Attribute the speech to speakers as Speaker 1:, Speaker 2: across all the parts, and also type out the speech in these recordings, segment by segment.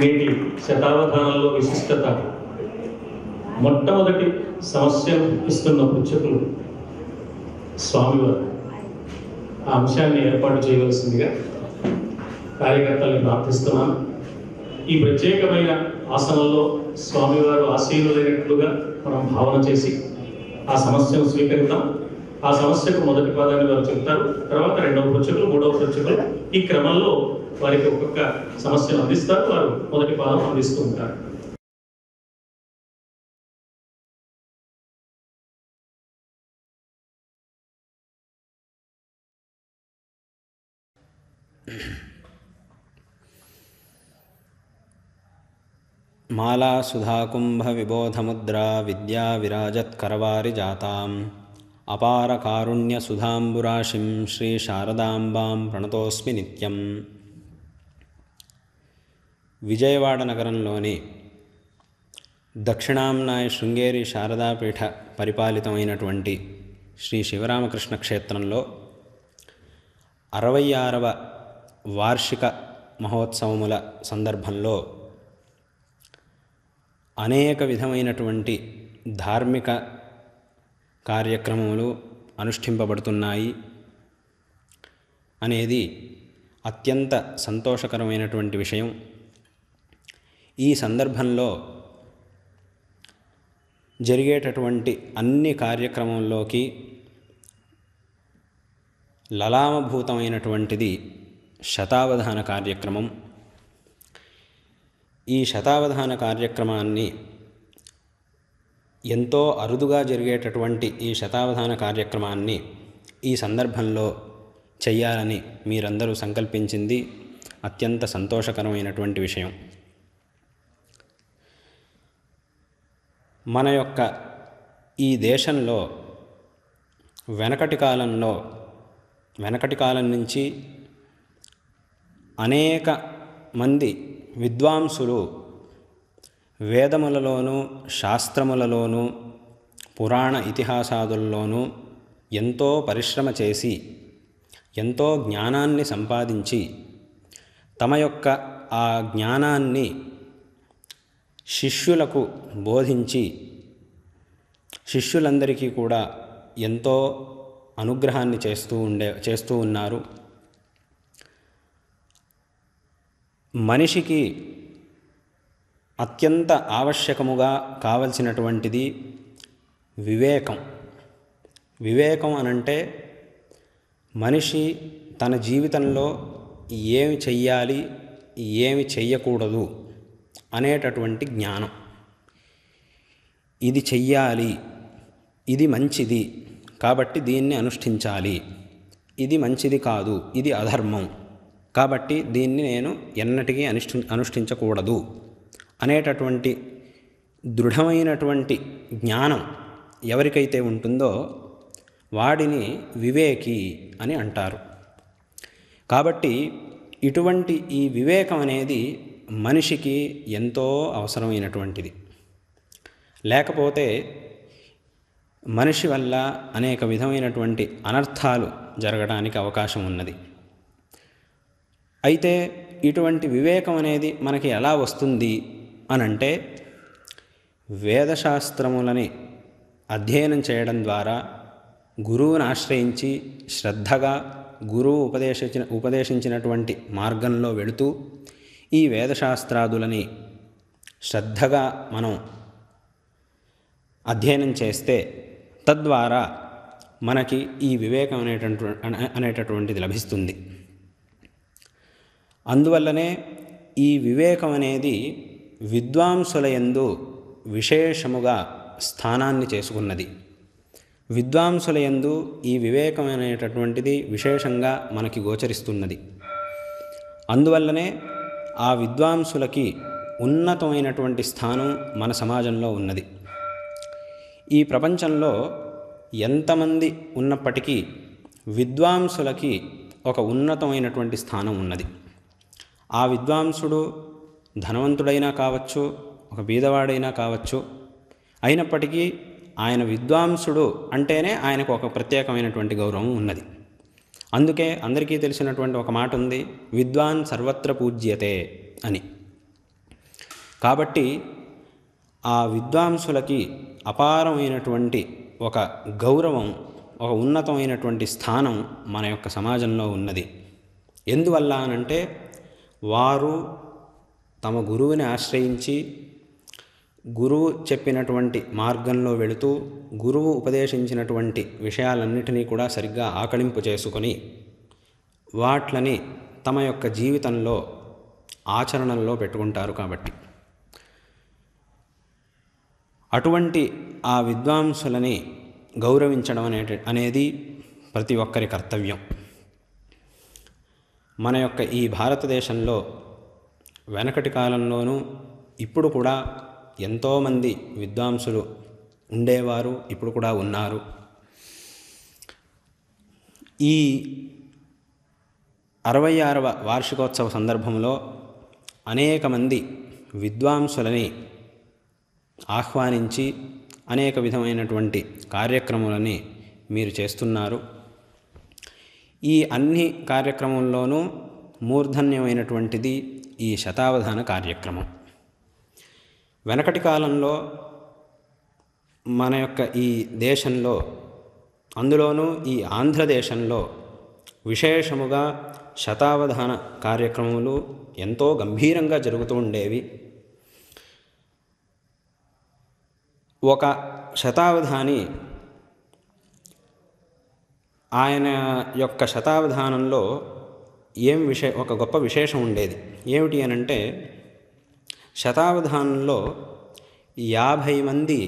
Speaker 1: నేటి శతావధానంలో విశిష్టత. మొట్టమొదటి సమస్య ఇస్తున్న పృచ్ఛకులు స్వామివారు. ఆ అంశాన్ని ఏర్పాటు చేయవలసిందిగా కార్యకర్తలను ప్రార్థిస్తున్నాను. ఈ ప్రత్యేకమైన ఆసనంలో స్వామివారు ఆసీనులైనట్లుగా మనం భావన చేసి ఆ సమస్యను స్వీకరిద్దాం. ఆ సమస్యకు మొదటి పాదాన్ని వారు చెప్తారు, తర్వాత రెండవ పృచ్ఛకులు, మూడవ పృచ్ఛకులు, ఈ క్రమంలో వారికి ఒక్కొక్క సమస్యను అందిస్తారు. వారు మొదటి పాదం అందిస్తూ ఉంటారు.
Speaker 2: మాలా సుధాకుంభ విబోధముద్రా విద్యా విరాజత్కరవారి జాతాం అపార కారుణ్య సుధాంబురాశిం శ్రీ శారదాంబాం ప్రణతోస్మి నిత్యం. విజయవాడ నగరంలోని దక్షిణాంనాయ శృంగేరి శారదాపీఠ పరిపాలితమైనటువంటి శ్రీ శివరామకృష్ణ క్షేత్రంలో 66వ వార్షిక మహోత్సవముల సందర్భంలో అనేక విధమైనటువంటి ధార్మిక కార్యక్రమములు అనుష్ఠింపబడుతున్నాయి అనేది అత్యంత సంతోషకరమైనటువంటి విషయం. ఈ సందర్భంలో జరిగేటటువంటి అన్ని కార్యక్రమంలోకి లలామభూతమైనటువంటిది శతావధాన కార్యక్రమం. ఈ శతావధాన కార్యక్రమాన్ని ఎంతో అరుదుగా జరిగేటటువంటి ఈ శతావధాన కార్యక్రమాన్ని ఈ సందర్భంలో చెయ్యాలని మీరందరూ సంకల్పించింది అత్యంత సంతోషకరమైనటువంటి విషయం. మన యొక్క ఈ దేశంలో వెనకటి కాలం నుంచి అనేక మంది విద్వాంసులు వేదములలోనూ శాస్త్రములలోనూ పురాణ ఇతిహాసాదుల్లోనూ ఎంతో పరిశ్రమ చేసి ఎంతో జ్ఞానాన్ని సంపాదించి తమ యొక్క ఆ జ్ఞానాన్ని శిష్యులకు బోధించి శిష్యులందరికీ కూడా ఎంతో అనుగ్రహాన్ని చేస్తూ ఉన్నారు. మనిషికి అత్యంత ఆవశ్యకముగా కావలసినటువంటిది వివేకం. వివేకం అనంటే మనిషి తన జీవితంలో ఏమి చెయ్యాలి, ఏమి చెయ్యకూడదు అనేటటువంటి జ్ఞానం. ఇది చెయ్యాలి, ఇది మంచిది కాబట్టి దీన్ని అనుష్ఠించాలి, ఇది మంచిది కాదు, ఇది అధర్మం కాబట్టి దీన్ని నేను ఎన్నటికీ అనుష్ఠించకూడదు అనేటటువంటి దృఢమైనటువంటి జ్ఞానం ఎవరికైతే ఉంటుందో వాడిని వివేకి అని అంటారు. కాబట్టి ఇటువంటి ఈ వివేకం అనేది మనిషికి ఎంతో అవసరమైనటువంటిది. లేకపోతే మనిషి వల్ల అనేక విధమైనటువంటి అనర్థాలు జరగడానికి అవకాశం ఉన్నది. అయితే ఇటువంటి వివేకం అనేది మనకి ఎలా వస్తుంది అనంటే వేదశాస్త్రములని అధ్యయనం చేయడం ద్వారా గురువుని ఆశ్రయించి శ్రద్ధగా గురువు ఉపదేశించినటువంటి మార్గంలో వెళుతూ ఈ వేదశాస్త్రాదులని శ్రద్ధగా మనం అధ్యయనం చేస్తే తద్వారా మనకి ఈ వివేకం అనేటటువంటిది లభిస్తుంది. అందువల్లనే ఈ వివేకం అనేది విద్వాంసుల యందు విశేషముగా స్థానాన్ని చేసుకున్నది. విద్వాంసుల యందు ఈ వివేకం అనేటటువంటిది విశేషంగా మనకి గోచరిస్తున్నది. అందువల్లనే ఆ విద్వాంసులకి ఉన్నతమైనటువంటి స్థానం మన సమాజంలో ఉన్నది. ఈ ప్రపంచంలో ఎంతమంది ఉన్నప్పటికీ విద్వాంసులకి ఒక ఉన్నతమైనటువంటి స్థానం ఉన్నది. ఆ విద్వాంసుడు ధనవంతుడైనా కావచ్చు, ఒక బీదవాడైనా కావచ్చు, అయినప్పటికీ ఆయన విద్వాంసుడు అంటేనే ఆయనకు ఒక ప్రత్యేకమైనటువంటి గౌరవం ఉన్నది. అందుకే అందరికీ తెలిసినటువంటి ఒక మాట ఉంది, విద్వాన్ సర్వత్ర పూజ్యతే అని. కాబట్టి ఆ విద్వాంసులకి అపారమైనటువంటి ఒక గౌరవం, ఒక ఉన్నతమైనటువంటి స్థానం మన యొక్క సమాజంలో ఉన్నది. ఎందువల్ల అనంటే వారు తమ గురువుని ఆశ్రయించి గురువు చెప్పినటువంటి మార్గంలో వెళుతూ గురువు ఉపదేశించినటువంటి విషయాలన్నిటినీ కూడా సరిగ్గా ఆకళింపు చేసుకొని వాట్లని తమ యొక్క జీవితంలో ఆచరణలో పెట్టుకుంటారు. కాబట్టి అటువంటి ఆ విద్వాంసులని గౌరవించడం అనేది ప్రతి ఒక్కరి కర్తవ్యం. మన యొక్క ఈ భారతదేశంలో వెనకటి కాలంలోనూ ఇప్పుడు కూడా ఎంతోమంది విద్వాంసులు ఉండేవారు, ఇప్పుడు కూడా ఉన్నారు. ఈ 66వ వార్షికోత్సవ సందర్భంలో అనేక మంది విద్వాంసులని ఆహ్వానించి అనేక విధమైనటువంటి కార్యక్రమాలని మీరు చేస్తున్నారు. ఈ అన్ని కార్యక్రమంలోనూ మూర్ధన్యమైనటువంటిది ఈ శతావధాన కార్యక్రమం. వెనకటి కాలంలో మన యొక్క ఈ దేశంలో, అందులోనూ ఈ ఆంధ్రదేశంలో విశేషముగా శతావధాన కార్యక్రమాలు ఎంతో గంభీరంగా జరుగుతూ ఉండేవి. ఒక శతావధాని ఆయన యొక్క శతావధానంలో ఒక గొప్ప విశేషం ఉండేది. ఏమిటి అనంటే, శతావధానంలో 50 మంది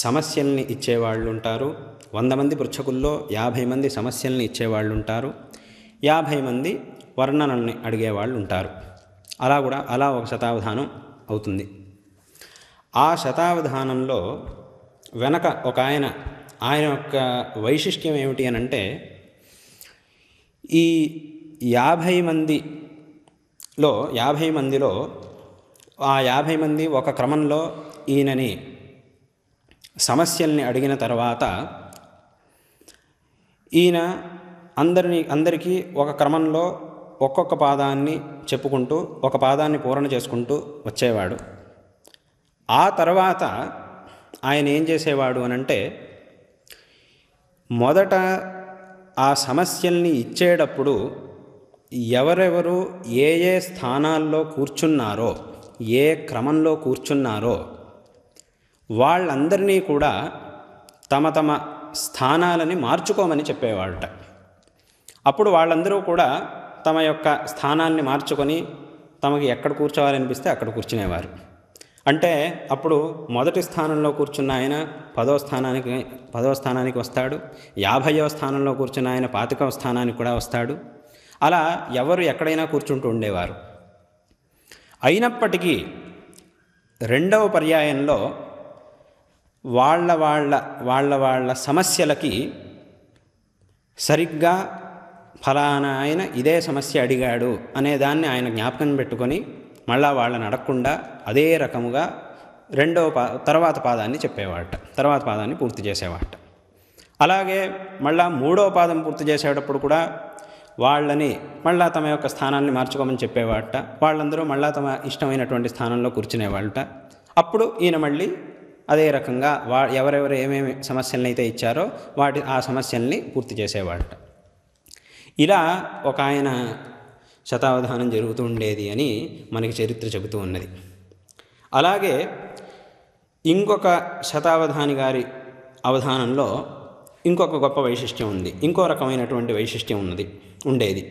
Speaker 2: సమస్యల్ని ఇచ్చేవాళ్ళు ఉంటారు. 100 మంది పృచ్ఛకుల్లో 50 మంది సమస్యల్ని ఇచ్చేవాళ్ళు ఉంటారు. 50 మంది వర్ణనల్ని అడిగేవాళ్ళు ఉంటారు. అలా ఒక శతావధానం అవుతుంది. ఆ శతావధానంలో వెనక ఒక ఆయన యొక్క వైశిష్ట్యం ఏమిటి అనంటే, ఈ 50 మందిలో ఆ 50 మంది ఒక క్రమంలో ఈయనని సమస్యల్ని అడిగిన తర్వాత ఈయన అందరికీ ఒక క్రమంలో ఒక్కొక్క పాదాన్ని చెప్పుకుంటూ ఒక పాదాన్ని పూరణ చేసుకుంటూ వచ్చేవాడు. ఆ తర్వాత ఆయన ఏం చేసేవాడు అనంటే, మొదట ఆ సమస్యల్ని ఇచ్చేటప్పుడు ఎవరెవరు ఏ స్థానాల్లో కూర్చున్నారో, ఏ క్రమంలో కూర్చున్నారో వాళ్ళందరినీ కూడా తమ స్థానాలని మార్చుకోమని చెప్పేవాళ్ళట. అప్పుడు వాళ్ళందరూ కూడా తమ యొక్క స్థానాన్ని మార్చుకొని తమకి ఎక్కడ కూర్చోవాలనిపిస్తే అక్కడ కూర్చునేవారు. అంటే అప్పుడు మొదటి స్థానంలో కూర్చున్న ఆయన 10వ స్థానానికి వస్తాడు. 50వ స్థానంలో కూర్చున్న ఆయన 25వ స్థానానికి కూడా వస్తాడు. అలా ఎవరు ఎక్కడైనా కూర్చుంటూ ఉండేవారు. అయినప్పటికీ రెండవ పర్యాయంలో వాళ్ళ సమస్యలకి సరిగ్గా ఫలానా ఆయన ఇదే సమస్య అడిగాడు అనేదాన్ని ఆయన జ్ఞాపకం పెట్టుకొని మళ్ళా వాళ్ళని అడగకుండా అదే రకముగా తర్వాత పాదాన్ని చెప్పేవాట, తర్వాత పాదాన్ని పూర్తి చేసేవాట. అలాగే మళ్ళా 3వ పాదం పూర్తి చేసేటప్పుడు కూడా వాళ్ళని మళ్ళా తమ యొక్క స్థానాన్ని మార్చుకోమని చెప్పేవాట. వాళ్ళందరూ మళ్ళా తమ ఇష్టమైనటువంటి స్థానంలో కూర్చునేవాళ్ళట. అప్పుడు ఈయన మళ్ళీ అదే రకంగా ఎవరెవరు ఏమేమి సమస్యలను అయితే ఇచ్చారో ఆ సమస్యల్ని పూర్తి చేసేవాళ్ళట. ఇలా ఒక ఆయన శతావధానం జరుగుతూ ఉండేది అని మనకి చరిత్ర చెబుతూ ఉన్నది. అలాగే ఇంకొక శతావధాని గారి అవధానంలో ఇంకొక గొప్ప వైశిష్ట్యం ఉంది, ఇంకో రకమైనటువంటి వైశిష్ట్యం ఉండేది.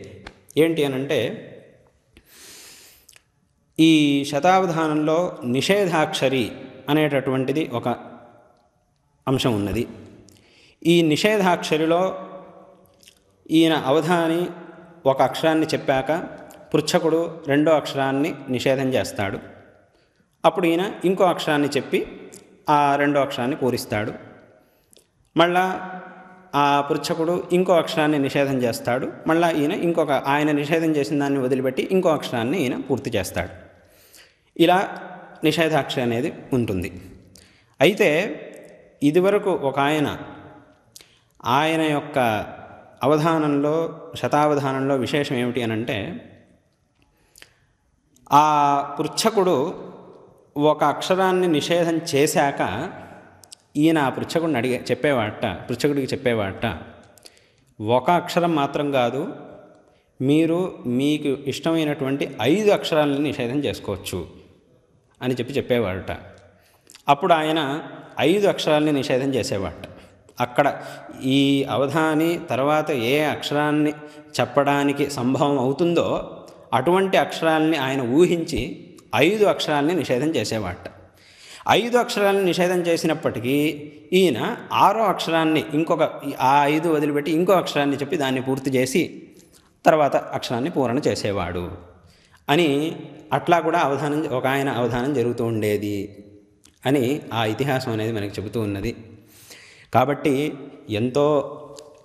Speaker 2: ఏంటి అనంటే, ఈ శతావధానంలో నిషేధాక్షరి అనేటటువంటిది ఒక అంశం ఉన్నది. ఈ నిషేధాక్షరిలో ఈయన అవధాని ఒక అక్షరాన్ని చెప్పాక పృచ్ఛకుడు రెండో అక్షరాన్ని నిషేధం చేస్తాడు. అప్పుడు ఈయన ఇంకో అక్షరాన్ని చెప్పి ఆ రెండో అక్షరాన్ని పూరిస్తాడు. మళ్ళా ఆ పృచ్ఛకుడు ఇంకో అక్షరాన్ని నిషేధం చేస్తాడు. మళ్ళా ఆయన నిషేధం చేసిన దాన్ని వదిలిపెట్టి ఇంకో అక్షరాన్ని ఈయన పూర్తి చేస్తాడు. ఇలా నిషేధాక్షరి అనేది ఉంటుంది. అయితే ఇదివరకు ఒక ఆయన యొక్క అవధానంలో, శతావధానంలో విశేషం ఏమిటి అనంటే, ఆ పృచ్ఛకుడు ఒక అక్షరాన్ని నిషేధం చేశాక ఈయన ఆ పృచ్ఛకుడిని పృచ్ఛకుడికి చెప్పేవాట, ఒక అక్షరం మాత్రం కాదు, మీరు మీకు ఇష్టమైనటువంటి 5 అక్షరాలని నిషేధం చేసుకోవచ్చు అని చెప్పేవాడట. అప్పుడు ఆయన 5 అక్షరాలని నిషేధం చేసేవాట. అక్కడ ఈ అవధాని తర్వాత ఏ అక్షరాన్ని చెప్పడానికి సంభవం అవుతుందో అటువంటి అక్షరాలని ఆయన ఊహించి 5 అక్షరాలని నిషేధం చేసేవాట. 5 అక్షరాలను నిషేధం చేసినప్పటికీ ఈయన 6వ అక్షరాన్ని ఆ 5 వదిలిపెట్టి ఇంకో అక్షరాన్ని చెప్పి దాన్ని పూర్తి చేసి తర్వాత అక్షరాన్ని పూరణ చేసేవాడు అని అట్లా కూడా ఒక ఆయన అవధానం జరుగుతూ ఉండేది అని ఆ ఇతిహాసం అనేది మనకి చెబుతూ ఉన్నది. కాబట్టి ఎంతో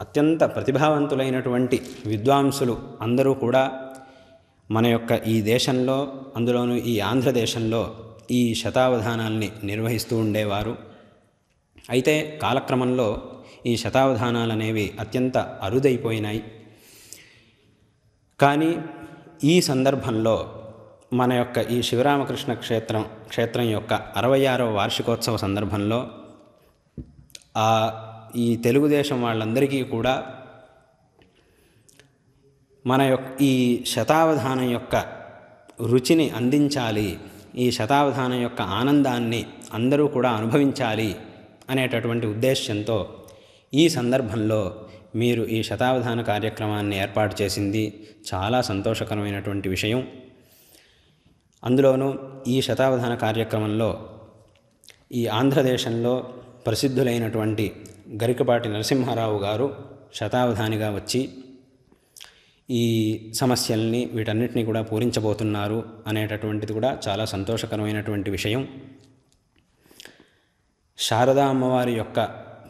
Speaker 2: అత్యంత ప్రతిభావంతులైనటువంటి విద్వాంసులు అందరూ కూడా మన యొక్క ఈ దేశంలో, అందులోనూ ఈ ఆంధ్రదేశంలో ఈ శతావధానాల్ని నిర్వహిస్తూ ఉండేవారు. అయితే కాలక్రమంలో ఈ శతావధానాలు అనేవి అత్యంత అరుదైపోయినాయి. కానీ ఈ సందర్భంలో మన యొక్క ఈ శివరామకృష్ణ క్షేత్రం యొక్క 66వ వార్షికోత్సవ సందర్భంలో ఈ తెలుగుదేశం వాళ్ళందరికీ కూడా మన యొక్క ఈ శతావధానం యొక్క రుచిని అందించాలి, ఈ శతావధానం యొక్క ఆనందాన్ని అందరూ కూడా అనుభవించాలి అనేటటువంటి ఉద్దేశ్యంతో ఈ సందర్భంలో మీరు ఈ శతావధాన కార్యక్రమాన్ని ఏర్పాటు చేసింది చాలా సంతోషకరమైనటువంటి విషయం. అందులోనూ ఈ శతావధాన కార్యక్రమంలో ఈ ఆంధ్రదేశంలో ప్రసిద్ధులైనటువంటి గరికపాటి నరసింహారావు గారు శతావధానిగా వచ్చి ఈ సమస్యల్ని వీటన్నిటినీ కూడా పూరించబోతున్నారు అనేటటువంటిది కూడా చాలా సంతోషకరమైనటువంటి విషయం. శారదా అమ్మవారి యొక్క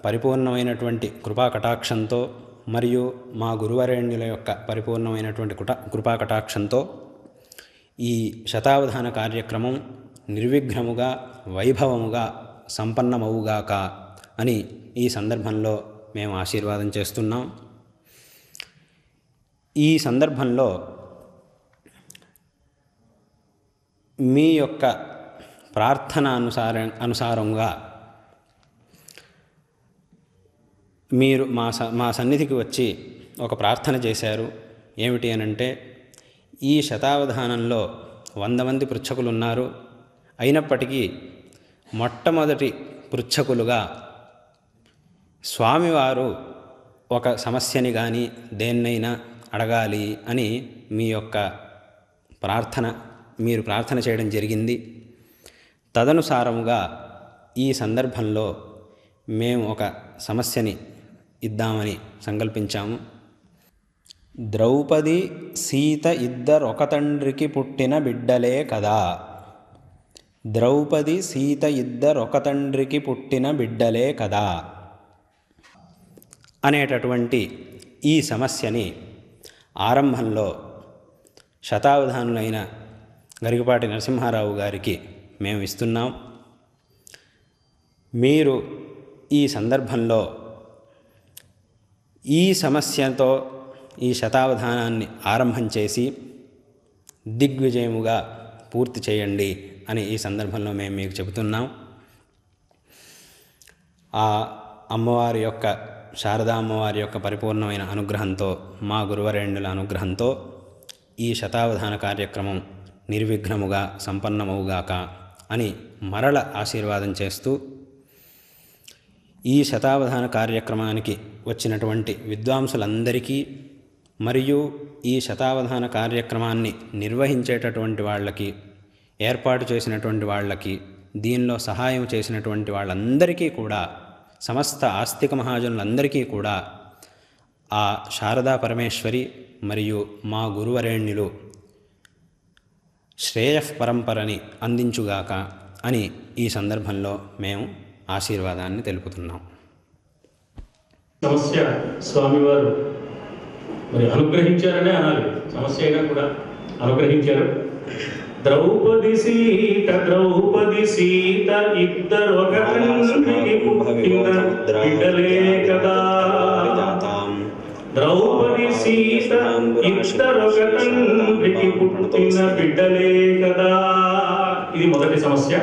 Speaker 2: పరిపూర్ణమైనటువంటి కృపాకటాక్షంతో మరియు మా గురువరేణ్యుల యొక్క పరిపూర్ణమైనటువంటి కృపాకటాక్షంతో ఈ శతావధాన కార్యక్రమం నిర్విఘ్నముగా వైభవముగా సంపన్నమవుగాక అని ఈ సందర్భంలో మేము ఆశీర్వాదం చేస్తున్నాం. ఈ సందర్భంలో మీ యొక్క ప్రార్థన అనుసారంగా మీరు మా సన్నిధికి వచ్చి ఒక ప్రార్థన చేశారు. ఏమిటి అనంటే, ఈ శతావధానంలో 100 మంది పృచ్ఛకులు ఉన్నారు. అయినప్పటికీ మొట్టమొదటి పృచ్ఛకులుగా స్వామివారు ఒక సమస్యని కానీ దేన్నైనా అడగాలి అని మీరు ప్రార్థన చేయడం జరిగింది. తదనుసారముగా ఈ సందర్భంలో మేము ఒక సమస్యని ఇద్దామని సంకల్పించాము. ద్రౌపది సీత ఇద్దరొక తండ్రికి పుట్టిన బిడ్డలే కదా, ద్రౌపది సీత ఇద్దరొక తండ్రికి పుట్టిన బిడ్డలే కదా అనేటటువంటి ఈ సమస్యని ఆరంభంలో శతావధానులైన గరికపాటి నరసింహారావు గారికి మేము ఇస్తున్నాం. మీరు ఈ సందర్భంలో ఈ సమస్యతో ఈ శతావధానాన్ని ఆరంభం చేసి దిగ్విజయముగా పూర్తి చేయండి అని ఈ సందర్భంలో మేము మీకు చెబుతున్నాం. ఆ అమ్మవారి యొక్క శారదా అమ్మవారి యొక్క పరిపూర్ణమైన అనుగ్రహంతో, మా గురువరేణ్యుల అనుగ్రహంతో ఈ శతావధాన కార్యక్రమం నిర్విఘ్నముగా సంపన్నమవుగాక అని మరల ఆశీర్వాదం చేస్తూ, ఈ శతావధాన కార్యక్రమానికి వచ్చినటువంటి విద్వాంసులందరికీ మరియు ఈ శతావధాన కార్యక్రమాన్ని నిర్వహించేటటువంటి వాళ్ళకి, ఏర్పాటు చేసినటువంటి వాళ్ళకి, దీనిలో సహాయం చేసినటువంటి వాళ్ళందరికీ కూడా, సమస్త ఆస్తిక మహాజనులందరికీ కూడా ఆ శారదా పరమేశ్వరి మరియు మా గురువరేణ్యులు శ్రేయఃపరంపరని అందించుగాక అని ఈ సందర్భంలో మేము ఆశీర్వాదాన్ని తెలుపుతున్నాం.
Speaker 1: సమస్య స్వామివారు మరి అనుగ్రహించారనే అనాలి, సమస్య అయినా కూడా అనుగ్రహించారు. ద్రౌపది సీత ఇద్దరు ఒక తండ్రికి పుట్టిన బిడ్డలే కదా, ద్రౌపది సీత ఇద్దరు ఒక తండ్రికి పుట్టిన బిడ్డలే కదా. ఇది మొదటి సమస్య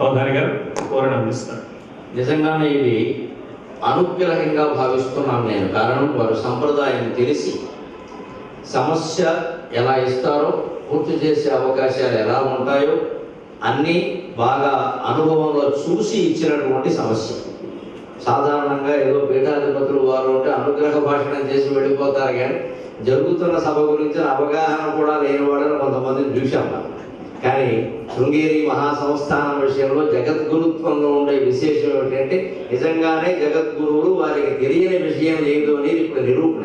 Speaker 1: అవధాని గారు వివరణ అందిస్తారు.
Speaker 3: నిజంగానే ఇది అనుగ్రహంగా భావిస్తున్నాను నేను. కారణం, వారు సంప్రదాయం తెలిసి సమస్య ఎలా ఇస్తారో, పూర్తి చేసే అవకాశాలు ఎలా ఉంటాయో అన్నీ బాగా అనుభవంలో చూసి ఇచ్చినటువంటి సమస్య. సాధారణంగా ఏదో పీఠాధిపతులు వారు ఉంటే అనుగ్రహ భాషణం చేసి వెళ్ళిపోతారు, కానీ జరుగుతున్న సభ గురించి అవగాహన కూడా లేని వాళ్ళని కొంతమందిని చూశాం. కానీ శృంగేరి మహాసంస్థానం విషయంలో జగద్గురుత్వంలో ఉండే విశేషం ఏమిటంటే, నిజంగానే జగద్గురువులు వారికి తెలియని విషయం లేదు అనేది ఇప్పుడు నిరూపణ.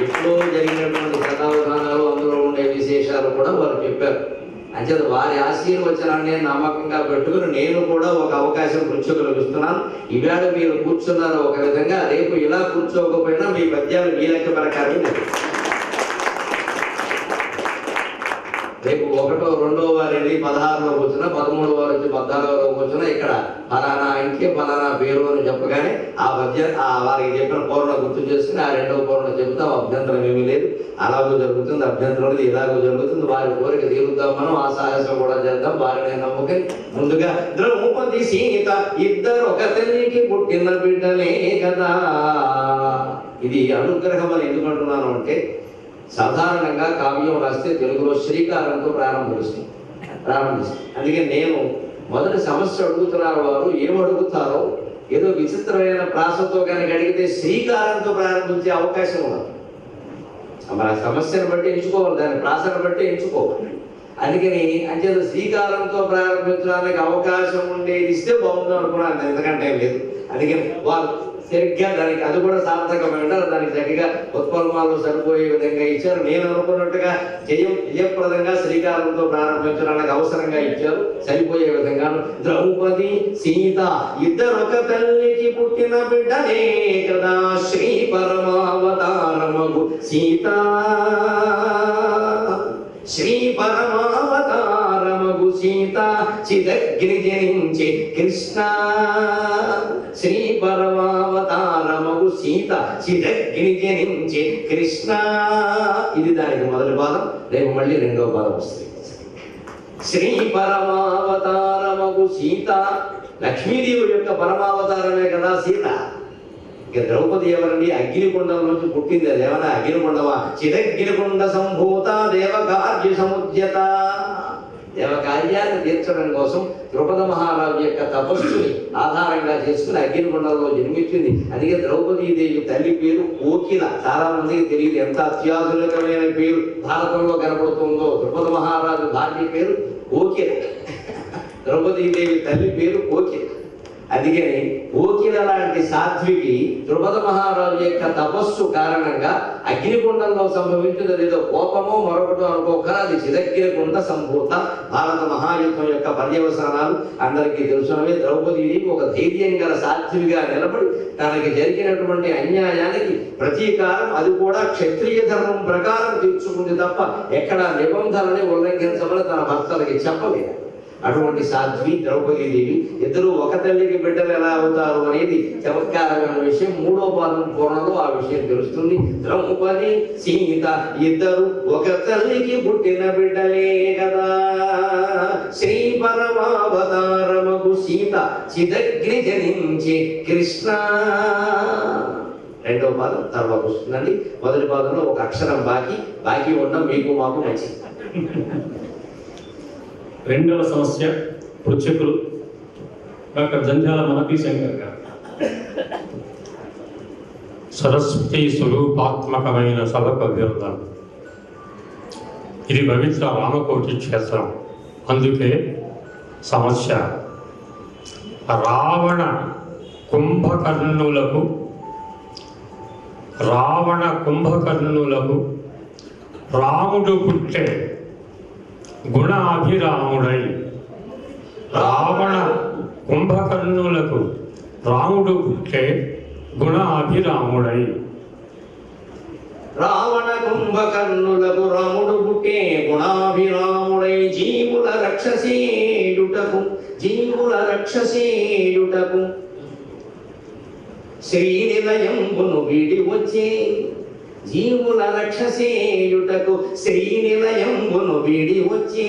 Speaker 3: ఎప్పుడో జరిగినటువంటి కథావధానాలు, అందులో ఉండే విశేషాలు కూడా వారు చెప్పారు. అంచేత వారి ఆశీర్వచనాన్ని నమ్మకంగా పెట్టుకుని నేను కూడా ఒక అవకాశం పృచ్ఛకులకు ఇస్తున్నాను. ఈవేళ మీరు కూర్చున్నారు ఒక విధంగా, రేపు ఇలా కూర్చోకపోయినా మీ పద్యాలు మీ లెక్క ప్రకారం రేపు 1వ 2వ వారు వెళ్ళి 16లో కూర్చున్నా, 13వ వారు వచ్చి 14లో కూర్చున్నా, ఇక్కడ ఫలానా ఇంకే ఫలానా పేరు అని చెప్పగానే ఆ పద్యం వారికి చెప్పిన పూర్ణ గుర్తు చేసుకుని ఆ 2వ పూర్ణ చెబుతాం. అభ్యంతరం ఏమీ లేదు. అలాగూ జరుగుతుంది, అభ్యంతరం లేదు, ఇలాగూ జరుగుతుంది. వారి కోరిక తీరుద్దాం, మనం ఆ సాహసం కూడా చేద్దాం. వారిని నమ్మకం ముందుగా ద్రౌపది సీత ఇద్దరు ఒక తల్లికి పుట్టిన బిడ్డలే కదా. ఇది అనుగ్రహం అని ఎందుకంటున్నాను అంటే, సాధారణంగా కావ్యం రాస్తే తెలుగులో శ్రీకారంతో ప్రారంభిస్తుంది. అందుకే నేను మొదటి సమస్య అడుగుతున్నారు వారు, ఏమడుగుతారో ఏదో విచిత్రమైన ప్రాసతో కనుక అడిగితే శ్రీకారంతో ప్రారంభించే అవకాశం ఉన్నది. మరి ఆ సమస్యను బట్టి ఎంచుకోవాలి, దాని ప్రాసను బట్టి ఎంచుకోవాలి. అందుకని అంచేత శ్రీకారంతో ప్రారంభించడానికి అవకాశం ఉండేది ఇస్తే బాగుంది అనుకున్నాను, ఎందుకంటే లేదు. అందుకని వారు సరిగ్గా దానికి అది కూడా సార్థకమైన దానికి చక్కగా ఉత్పలమాలు సరిపోయే విధంగా ఇచ్చారు. నేను అనుకున్నట్టుగా జయప్రదంగా శ్రీకారంతో ప్రారంభించడానికి అవసరంగా ఇచ్చారు, సరిపోయే విధంగా. ద్రౌపది సీత ఇద్దరు ఒక తల్లికి పుట్టిన బిడ్డలే కదా, శ్రీ పరమావతారమగు సీత, శ్రీ పరమావతారమగు సీత చిదగ్ని జనించి కృష్ణ, శ్రీ పరమావతారమగు సీత చిదగ్ని జనించి కృష్ణ. ఇది దానికి మొదటి పాదం. రేపు మళ్ళీ 2వ పాదం వస్తుంది. శ్రీ పరమావతారమగు సీత, లక్ష్మీదేవి యొక్క పరమావతారమే కదా సీత. ఇక ద్రౌపది ఎవరండి? అగ్నికుండం నుంచి పుట్టింది. అదేమన్నా అగ్నికుండమా? చిదగ్నికుండ సంభూత దేవకార్య సముద్యత. దేవకార్యాన్ని తీర్చడం కోసం ద్రౌపద మహారాజు యొక్క తపస్సుని ఆధారంగా చేసుకుని అగ్నికుండంలో జన్మించింది. అందుకే ద్రౌపదీదేవి తల్లి పేరు కోకిల. చాలా మందికి తెలియదు ఎంత అత్యాధునికమైన పేరు భారతంలో కనపడుతుందో. ద్రౌపద మహారాజు భార్య పేరు కోకిల, ద్రౌపదీదేవి తల్లి పేరు కోకిల. అందుకని కోకిల లాంటి సాధ్వికి ద్రుపద మహారాజు యొక్క తపస్సు కారణంగా అగ్నికుండంలో సంభవించింది. ఏదో కోపమో మరొకటో అనుకోకరా, అది చిదగ్నికుండ సంభూత. భారత మహాయుద్ధం యొక్క పర్యవసానాలు అందరికీ తెలుసున్నవే. ద్రౌపదీదేవి ఒక ధైర్యం గల సాధ్విగా నిలబడి తనకి జరిగినటువంటి అన్యాయానికి ప్రతీకారం, అది కూడా క్షత్రియ ధర్మం ప్రకారం తీర్చుకుంది తప్ప ఎక్కడ నిబంధనని ఉల్లంఘించమని తన భర్తలకి చెప్పలేదు. అటువంటి సాధ్వి ద్రౌపదీదేవి. ఇద్దరు ఒక తల్లికి బిడ్డలు ఎలా అవుతారు అనేది చమత్కారమైన విషయం. 3వ పాదం పూర్ణంలో ఆ విషయం తెలుస్తుంది. ద్రౌపది సీత ఇద్దరు ఒక తల్లికి పుట్టిన బిడ్డలే కదా, శ్రీ పరమావతారమగు సీత చిదగ్ని జనించి కృష్ణ. 2వ పాదం తర్వాత వస్తుందండి. మొదటి పాదంలో ఒక అక్షరం బాకీ ఉండడం మీకు మాకు మంచిది.
Speaker 1: 2వ సమస్య పృచ్ఛకులు డాక్టర్ జంధ్యాల మనపి శంకర్ గారు.
Speaker 4: సరస్వతి స్వరూపాత్మకమైన సభకు అభ్యర్థన. ఇది పవిత్ర రామకోటి క్షేత్రం. అందుకే సమస్య, రావణ కుంభకర్ణులకు రాముడు పుట్టే గుణాభిరాముడై. రావణ కుంభకర్ణులకు రాముడు పుట్టే గుణాభిరాముడై.
Speaker 3: రావణ కుంభకర్ణులకు రాముడు పుట్టే గుణాభిరాముడై. జీవుల రక్షసేయుటకు శ్రీనిలయంబును వీడి వచ్చే. జీవుల రక్షసేయుటకు శ్రీనిలయంబును వీడి వచ్చి,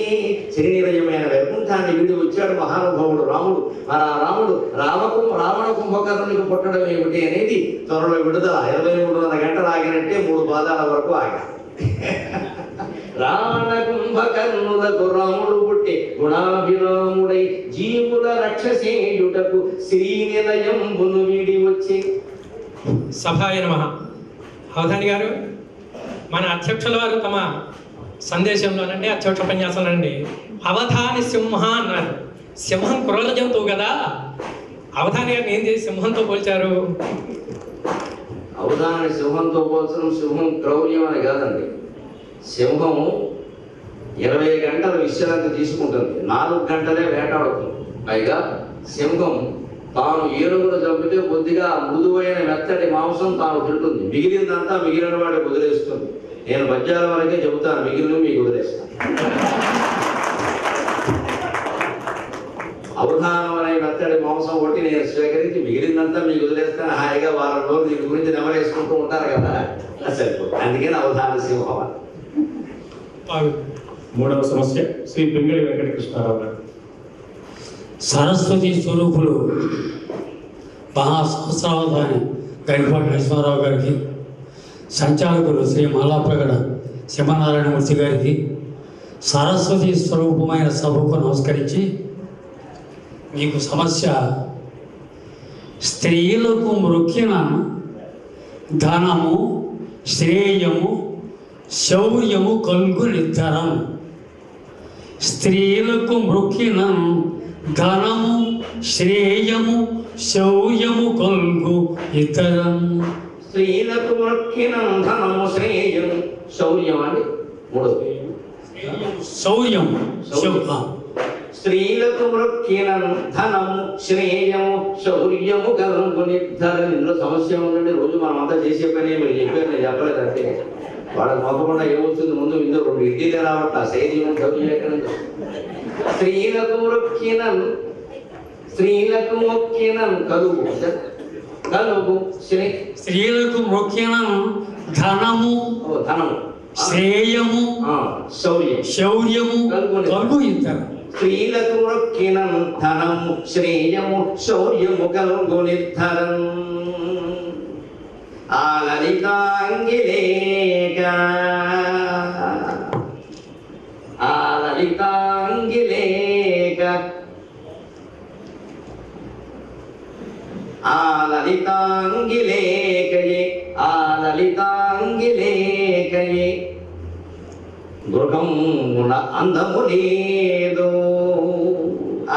Speaker 3: శ్రీనిలయమైన వైకుంఠాన్ని వీడి వచ్చాడు మహానుభావుడు రాముడు. మరి ఆ రాముడు రావణ కుంభకర్ణునికి పుట్టడం ఏమిటి అనేది త్వరలో విడుదల. 23.5 గంటలు ఆగినట్టే 3 పాదాల వరకు ఆగా. రావణ కుంభకర్ణులకు రాముడు పుట్టి గుణాభిరాముడై జీవుల రక్షసేయుటకు శ్రీనిలయంబును వీడి వచ్చి.
Speaker 5: సభాయ నమః. అవధాని గారు, మన అధ్యక్షుల వారు తమ సందేశంలోనండి, అధ్యక్ష ఉపన్యాసంలోనండి, అవధాని సింహ అన్నారు. సింహం క్రూర జంతువు కదా, అవధాని గారిని ఏం చేసి సింహంతో పోల్చారు?
Speaker 3: అవధాని సింహంతో పోల్చడం సింహం క్రౌర్యం అని కాదండి. సింహం 20 గంటల విశ్రాంతి తీసుకుంటుంది, 4 గంటలే వేటాడుతుంది. పైగా సింహం తాను ఏనుగును చంపితే కొద్దిగా మృదువైన మెత్తటి మాంసం తాను తింటుంది, మిగిలిందంతా మిగిలిన వాడికి వదిలేస్తుంది. నేను పద్యాల వరకే చెబుతాను, మిగిలిన మీకు వదిలేస్తాను. అవధానం అనే మెత్తడి మాంసం ఒకటి నేను స్వీకరించి మిగిలిందంతా మీకు వదిలేస్తాను. హాయిగా వారం రోజులు దీని గురించి నెమరేసుకుంటూ ఉంటారు కదా, సరిపోతుంది. అందుకని అవధాన సింహం.
Speaker 1: మూడవ సమస్య శ్రీ పింగళి వెంకటకృష్ణారావు గారు.
Speaker 4: సరస్వతి స్వరూపులు మహాసహస్రావధాని గరిపాటి నరసింహారావు గారికి, సంచాలకులు శ్రీ మల్లాప్రగడ శివనారాయణమూర్తి గారికి, సరస్వతి స్వరూపమైన సభకు నమస్కరించి, మీకు సమస్య స్త్రీలకు మృక్కిన ధనము శ్రేయము శౌర్యము కల్గునిద్దరం. స్త్రీలకు మృక్కిన ధనము శ్రేయము శౌర్యము కల్గు ఇతరం.
Speaker 3: స్త్రీలకు మృక్కిన ధనము శ్రేయము శౌర్యం అండి. మూడోది
Speaker 4: శౌర్యం.
Speaker 3: స్త్రీలకు మృక్కిన ధనము శ్రేయము శౌర్యము కల్గు నిర్ధారణ. ఇందులో సమస్య ఉందండి. రోజు మనం అంతా చేసే పని మీరు చెప్పారు, నేను చెప్పలేదంటే వాళ్ళకి మొదకుండా ఏమవుతుంది. ముందు ఇందులో 2 ఇడ్లీలు రావట్ల శైర్యం శౌర్యం ఎక్కడ. స్త్రీలకు మొక్కిన కలుగు
Speaker 4: స్త్రీలకు మొక్కిన ధనము శ్రేయము శౌర్యము కలుగు ఇద్దరు.
Speaker 3: స్త్రీలకు మొక్కిన ధనము శ్రేయము శౌర్యము కలుగు నిర్ధరం. ఆ లలితాంగిలేక లలితాంగిలేకయే గృహమున అందము లేదు.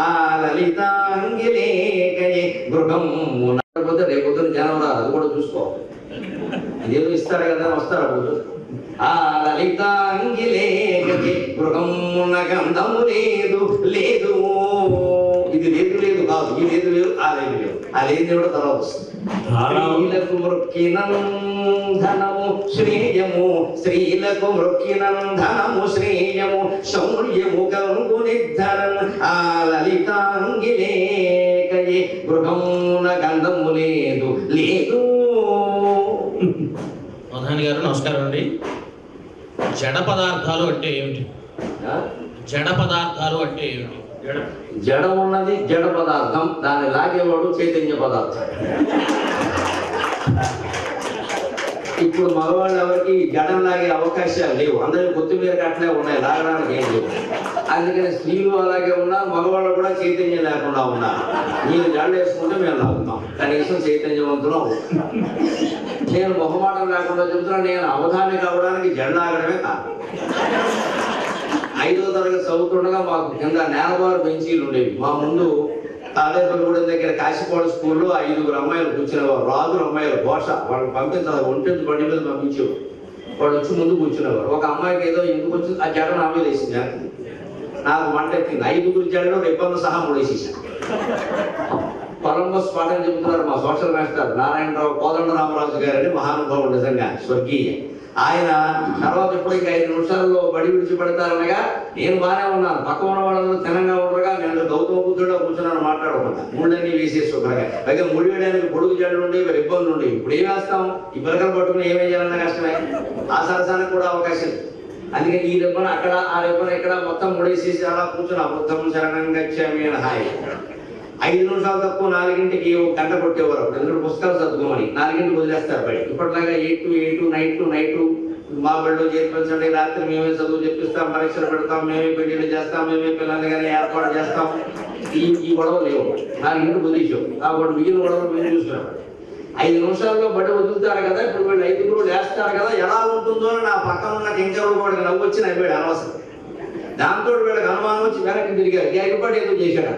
Speaker 3: ఆ లలితాంగిలేకయే గృహమున. రేపొద్దున జనం రాదు, అది కూడా చూసుకో. ఇదేదో ఇస్తారు కదా, వస్తారా పోదు. ఆ లలితాంగిలేకయే గృహమున గంధము లేదు. ఇది లేదు కాదు, ఈ లేదు ఆ లేదు. ఆ లేదు కూడా తర్వాత వస్తుంది. స్త్రీలకు మృక్కిన ధనము శ్రేయము శౌర్యము కలుగు నిర్ధరం. ఆ లలితాంగిలేకయే గృహమున గంధము లేదు.
Speaker 6: ప్రధాని గారు నమస్కారం అండి. జడ పదార్థాలు అంటే ఏమిటి? జడ పదార్థాలు అంటే ఏమిటి?
Speaker 3: జడ ఉన్నది జడ పదార్థం, దాన్ని లాగేవాడు చైతన్య పదార్థం. ఇప్పుడు మగవాళ్ళు ఎవరికి జడం లాగే అవకాశాలు లేవు, అందరికీ కొత్తిమీర కట్టలే ఉన్నాయి, లాగడానికి ఏం లేవు. అందుకని స్త్రీలు అలాగే ఉన్నారు, మగవాళ్ళు కూడా చైతన్యం లేకుండా ఉన్నారు. మీరు జడ వేసుకుంటే మేము లాగుతాం, కనీసం చైతన్యవంతులం. నేను మొహమాటం లేకుండా చెబుతున్నా, నేను అవధాని కావడానికి జడ లాగడమే కాదు. 5వ తరగతి చదువుతుండగా మాకు కింద నేలబారు బెంచీలు ఉండేవి. మా ముందు తాడేపల్లిగూడెం దగ్గర కాశీపాడు స్కూల్లో 5 అమ్మాయిలు కూర్చునేవారు. రాజుల అమ్మాయిలు ఘోష, వాళ్ళని పంపించాలి, ఒంటెందు బండి మీద పంపించేవారు. వాడు వచ్చి ముందు కూర్చునేవారు. ఒక అమ్మాయికి ఏదో ఎందుకు వచ్చింది, ఆ జడ నా మీద వేసింది. నాకు మంట ఎక్కింది. 5 జడలో రిబ్బన్లు సహా మూడేసేసాను. కొలంబస్ పాఠం చెబుతున్నారు మా సోషల్ మాస్టర్ నారాయణరావు కోదండరామరాజు గారని మహానుభావుడు, నిజంగా స్వర్గీయ. ఆయన తర్వాత ఇప్పుడు ఇంకా 5 నిమిషాల్లో బడి విడిచిపెడతారనగా నేను బాగానే ఉన్నాను. పక్క ఉన్న వాళ్ళందరూ తినంగా ఉండగా నేను గౌతమ బుద్ధుడిలో కూర్చున్నాను మాట్లాడకుండా. ముళ్ళన్నీ వేసేసి శుభ్రంగా. పైగా ముడి వేయడానికి పొడుగు జల్లు ఉండి ఇబ్బందులు ఉండి ఇప్పుడు ఏం వేస్తాం? ఈ పిల్లకలు పట్టుకుని ఏమేం చేయాలన్నా కష్టమే. ఆ సరసానికి కూడా అవకాశం. అందుకని ఈ రెబ్బన అక్కడ, ఆ రెబ్బన ఇక్కడ మొత్తం ముడేసేసి అలా కూర్చున్నా. బుద్ధం శరణం గచ్చామి అని హాయి. 5 నిమిషాలు తక్కువ 4ంటికి గంట కొట్టేవారు. అప్పుడు ఎందుకంటే పుస్తకాలు చదువుకోమని 4ంటికి వదిలేస్తారు బయట. ఇప్పటిలాగా 8 to 8 నైట్ మా బడిలో చేర్పించండి, రాత్రి మేమే చదువు చెప్పిస్తాం, పరీక్షలు పెడతాం, మేమే పెళ్లిళ్ళు చేస్తాం, మేమే పిల్లల్ని కానీ ఏర్పాటు చేస్తాం. ఈ గొడవ లేవు. 4ంటికి వదిలేసాం. కాబట్టి మిగిలిన గొడవలు మేము చూసుకున్నాం. 5 నిమిషాల్లో బడి వదులుతారు కదా, ఇప్పుడు వీళ్ళు 5 లేస్తారు కదా, ఎలా ఉంటుందో నా పక్కన ఉన్న కింకరుడు వాడికి నవ్వు వచ్చి నవ్వాడు అనవసరం. దాంతో వీళ్ళకి అనుమానం వచ్చి వెనక్కి తిరిగారు. ఏకపాటి ఏదో చేశాడు.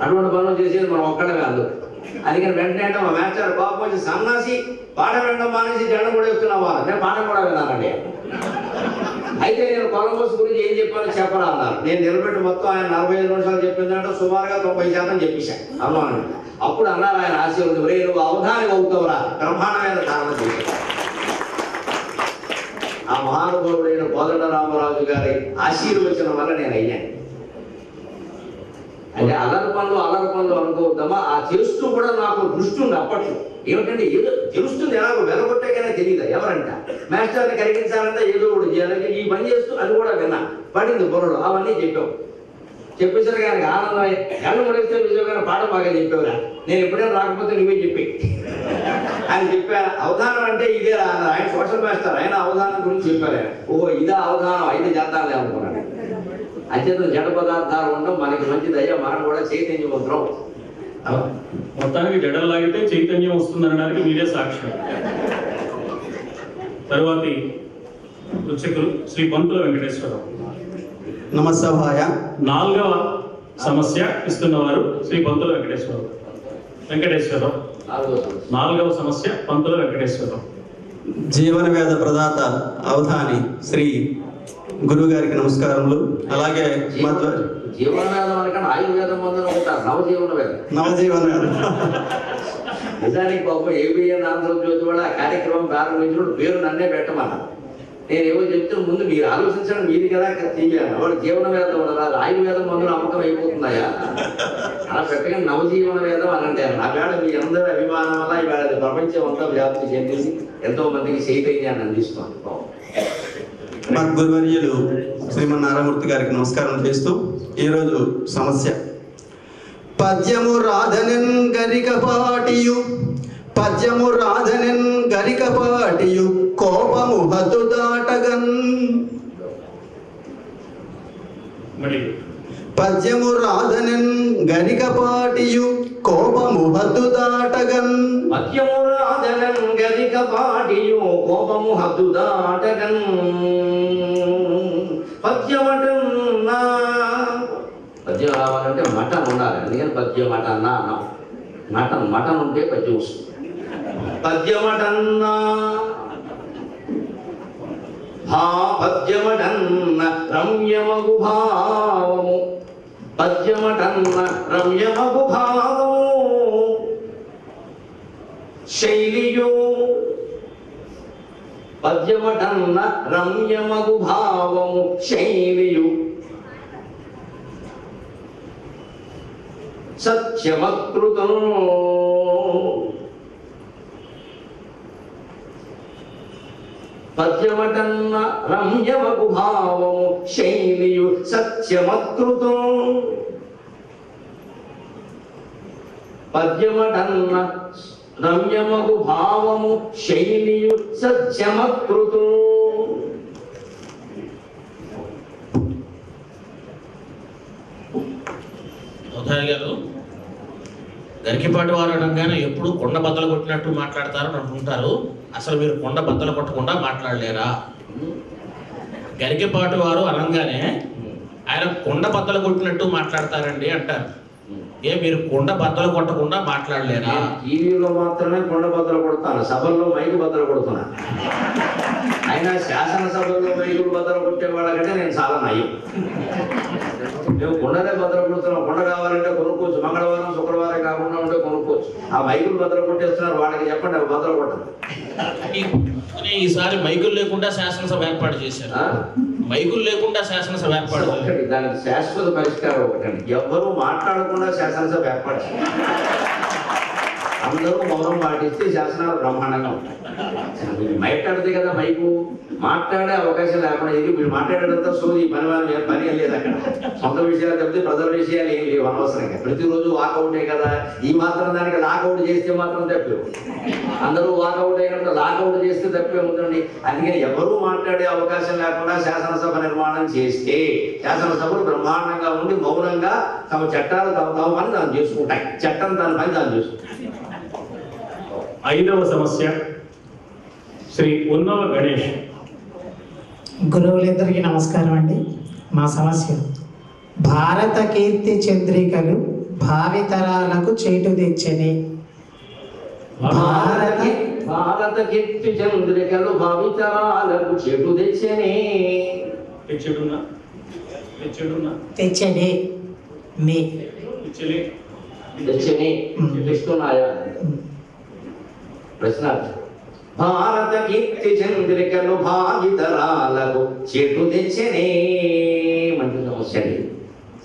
Speaker 3: అటువంటి పనులు చేసేది మనం ఒక్కడమే అందరూ. అందుకని వెంటనే అంటే మా మేస్టర్ కోపం వచ్చి సన్నాసి పాట వినడం మానేసి జనం కూడా వేస్తున్నావా? నేను పాఠం కూడా విన్నానండి. అయితే నేను కొలంబస్ గురించి ఏం చెప్పానో చెప్పరా అన్నారు. నేను నిలబెట్టి మొత్తం ఆయన 45 నిమిషాలు చెప్పిందంటే సుమారుగా 90% చెప్పేశాను అవును. అప్పుడు అన్నారు ఆయన ఆశీర్వదం, రే నువ్వు అవధానికి అవుతావురా, బ్రహ్మాండమైన కారణం చేశాడు. ఆ మహానుభావుడైన కోదండరామరాజు గారి ఆశీర్వచనం వల్ల నేను అయ్యాను. అంటే అల్లరి పనులు అనుకోవద్దామా? ఆ చేస్తూ కూడా నాకు దృష్టి ఉంది అప్పట్లో. ఏమిటంటే ఏదో తెలుస్తుంది, ఎలాగో వెలగొట్టగానే తెలియదు. ఎవరంట మాస్టర్ని కరిగించాలంటే ఏదో ఒకటి చేయాలి. ఈ పని చేస్తూ అది కూడా విన్నా, పడింది బుర్రలో. అవన్నీ చెప్పావు. చెప్పేసరికి ఆయనకి ఆనందం. కళ్ళు ముడిస్తే విజయగానే పాట బాగా చెప్పేవరా, నేను ఎప్పుడైనా రాకపోతే నువ్వే చెప్పి ఆయన చెప్పారు. అవధానం అంటే ఇదే. ఆయన సోషల్ మాస్టర్, ఆయన అవధానం గురించి చెప్పారు. ఓహో ఇదే అవధానం, అయితే చేద్దాంలే అనుకున్నాను. అంచేత జడ పదార్థాలు ఉండడం మనకి మంచిదయ్యా, మనం కూడా చైతన్యవంతులం.
Speaker 1: మొత్తానికి జడలు లాగితే చైతన్యం వస్తుందనడానికి మీరే సాక్ష్యం. తరువాతి పృచ్ఛకులు శ్రీ పంతుల వెంకటేశ్వరరావు.
Speaker 7: నమస్సభాయ.
Speaker 1: 4వ సమస్య ఇస్తున్నవారు శ్రీ పంతుల వెంకటేశ్వరరావు. 4వ సమస్య పంతుల వెంకటేశ్వరరావు.
Speaker 7: జీవన వేద ప్రదాత అవధాని శ్రీ గురువు గారికి నమస్కారములు. అలాగే
Speaker 3: జీవన వేదం అనకుండా ఆయుర్వేదం మందులు ఉంటారు. నవజీవన వేదం. నిజానికి పాపం ఏబిఎన్ ఆంధ్రజ్యోతి కూడా కార్యక్రమం ప్రారంభించినప్పుడు పేరు నన్నే పెట్టమన్నా. నేనేమో చెప్తే ముందు మీరు ఆలోచించడం మీది కదా తీయాలి. వాడు జీవన వేదం ఉండదు, ఆయుర్వేదం మందులు అమ్మకం అయిపోతున్నాయా అలా పెట్టగా నవజీవన వేదం అని అంటారు. నా వేళ మీ అందరి అభిమానం వల్ల ఇవాళ ప్రపంచం అంతా వ్యాప్తి చెందింది, ఎంతో మందికి చైతన్యాన్ని అందిస్తున్నాను.
Speaker 7: గురువర్యులు శ్రీమన్నారాయణమూర్తి గారికి నమస్కారం చేస్తూ ఈరోజు సమస్య పద్యము రాధనెన్ గరికపాటియు కోపము హద్దు దాటగన్. పద్యము రాధనెన్ గరికపాటియు కోపము హద్దు దాటగన్.
Speaker 3: పద్యము రాధనెన్ గరికపాటియు కోపము హద్దు దాటగన్. పద్యం రావాలంటే మటన్ ఉండాలి. అందుకని పద్యం మటన్నా అన్నాం. మటన్ ఉంటే పద్యం వస్తుంది. పద్యమటన్నా పద్యమటన్న రమ్యమగు భావము. పద్యమటన్న రమ్యమగు భావము శైలియు. పద్యమటన్న రమ్యమగు భావము శైలియు సత్యమకృతం. పద్యమటన్న రమ్యమగు భావము శైలియు సత్యమకృతం. పద్యమటన్న రమ్యమగు భావము శైలియు సత్యమకృతం.
Speaker 6: అవధాని గారు గరికిపాటి వారు అనగానే ఎప్పుడు కొండ బద్దలు కొట్టినట్టు మాట్లాడతారని అనుకుంటారు. అసలు మీరు కొండ బద్దలు కొట్టకుండా మాట్లాడలేరా? గరికిపాటి వారు అనగానే ఆయన కొండ బద్దలు కొట్టినట్టు మాట్లాడతారండి అంటారు. మీరు కొండ బద్దలు కొట్టకుండా మాట్లాడలేరా?
Speaker 3: టీవీలో మాత్రమే కొండ బద్దలు కొడతాను, సభల్లో మైకు బద్దలు కొడుతున్నా. అయినా శాసనసభల్లో మైకులు బద్దలు కొట్టే వాళ్ళకంటే నేను చాలా నయం. మేము కొండనే బద్దలు కొడుతున్నాం. కొండ కావాలంటే కొనుక్కోవచ్చు, మంగళవారం శుక్రవారం కాకుండా ఉంటే కొనుక్కోవచ్చు. ఆ మైకులు బద్దలు కొట్టేస్తున్నారు, వాళ్ళకి చెప్పండి అవి బద్దలు కొట్టదు.
Speaker 6: కానీ ఈసారి మైకులు లేకుండా శాసనసభ ఏర్పాటు చేశారు.
Speaker 3: ఆ?
Speaker 6: మైకులు లేకుండా శాసనసభ ఏర్పాటు చేశారు.
Speaker 3: ఒకటి దానికి శాశ్వత పరిష్కారం ఒకటండి, ఎవ్వరూ మాట్లాడకుండా శాసనసభ ఏర్పాటు చేయాలి. అందరూ మౌనం పాటిస్తే శాసనాలు బ్రహ్మాండంగా ఉంటాయి. మీరు మాట్లాడితే కదా మైకు మాట్లాడే అవకాశం లేకుండా ఇది మీరు మాట్లాడేటంతా సోది పని ఏం లేదు అక్కడ. సొంత విషయాలు చెప్తే ప్రజల విషయాలు ఏం లేవు అనవసరంగా. ప్రతిరోజు వాకౌటే కదా, ఈ మాత్రం దానికి లాకౌట్ చేస్తే మాత్రం తప్పే. అందరూ వాకౌట్ అయినప్పుడు లాకౌట్ చేస్తే తప్పే ఉందండి. అందుకని ఎవరూ మాట్లాడే అవకాశం లేకుండా శాసనసభ నిర్మాణం చేస్తే శాసనసభలు బ్రహ్మాండంగా ఉండి మౌనంగా తమ చట్టాలు తమ పని దాన్ని చేసుకుంటాయి. చట్టం తన పని దాన్ని చేసుకుంటాయి.
Speaker 1: 5వ సమస్య శ్రీ ఉన్నవ గణేష్.
Speaker 8: గురువులిద్దరికీ నమస్కారం అండి. మా సమస్య భారత కీర్తి చంద్రికలు భావితరాలకు చేటు తెచ్చని.
Speaker 3: భారత కీర్తి చంద్రికలు భావితరాలకు చెడు తెచ్చనే.
Speaker 8: తెచ్చని మీ
Speaker 3: తెచ్చని తెస్తున్నాయా ప్రశ్న. భారత కీర్తి చంద్రికలు భావితరాలకు చెడు తెచ్చనే. మంచి సమస్య అండి,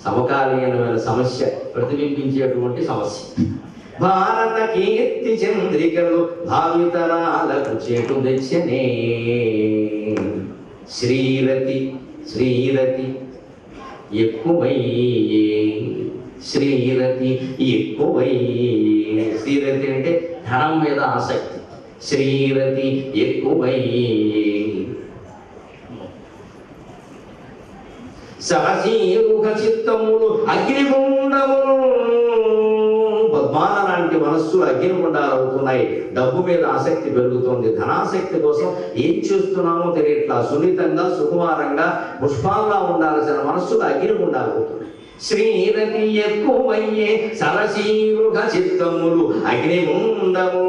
Speaker 3: సమకాలీనమైన సమస్య ప్రతిబింబించేటువంటి సమస్య. భారత కీర్తి చంద్రికలు భావితరాలకు చెడు తెచ్చనే. శ్రీరతి శ్రీరతి ఎక్కువయ్యే, శ్రీరతి ఎక్కువయ్యే. శ్రీరతి అంటే ధనం మీద ఆసక్తి. శ్రీరతి ఎక్కువయ్యే. సహసీరుగ చిత్తములు అగ్నిగుండములు. పద్మాల లాంటి మనస్సులు అగ్నిగుండాలు అవుతున్నాయి. డబ్బు మీద ఆసక్తి పెరుగుతోంది. ధనాసక్తి కోసం ఏం చేస్తున్నామో తెలియట్లా. సున్నితంగా సుకుమారంగా పుష్పాల్లా ఉండాల్సిన మనస్సులు అగ్నిగుండాలు అవుతున్నాయి. శ్రీరతి ఎక్కువయ్యే సరసీరుగ చిత్తములు అగ్నిగుండము.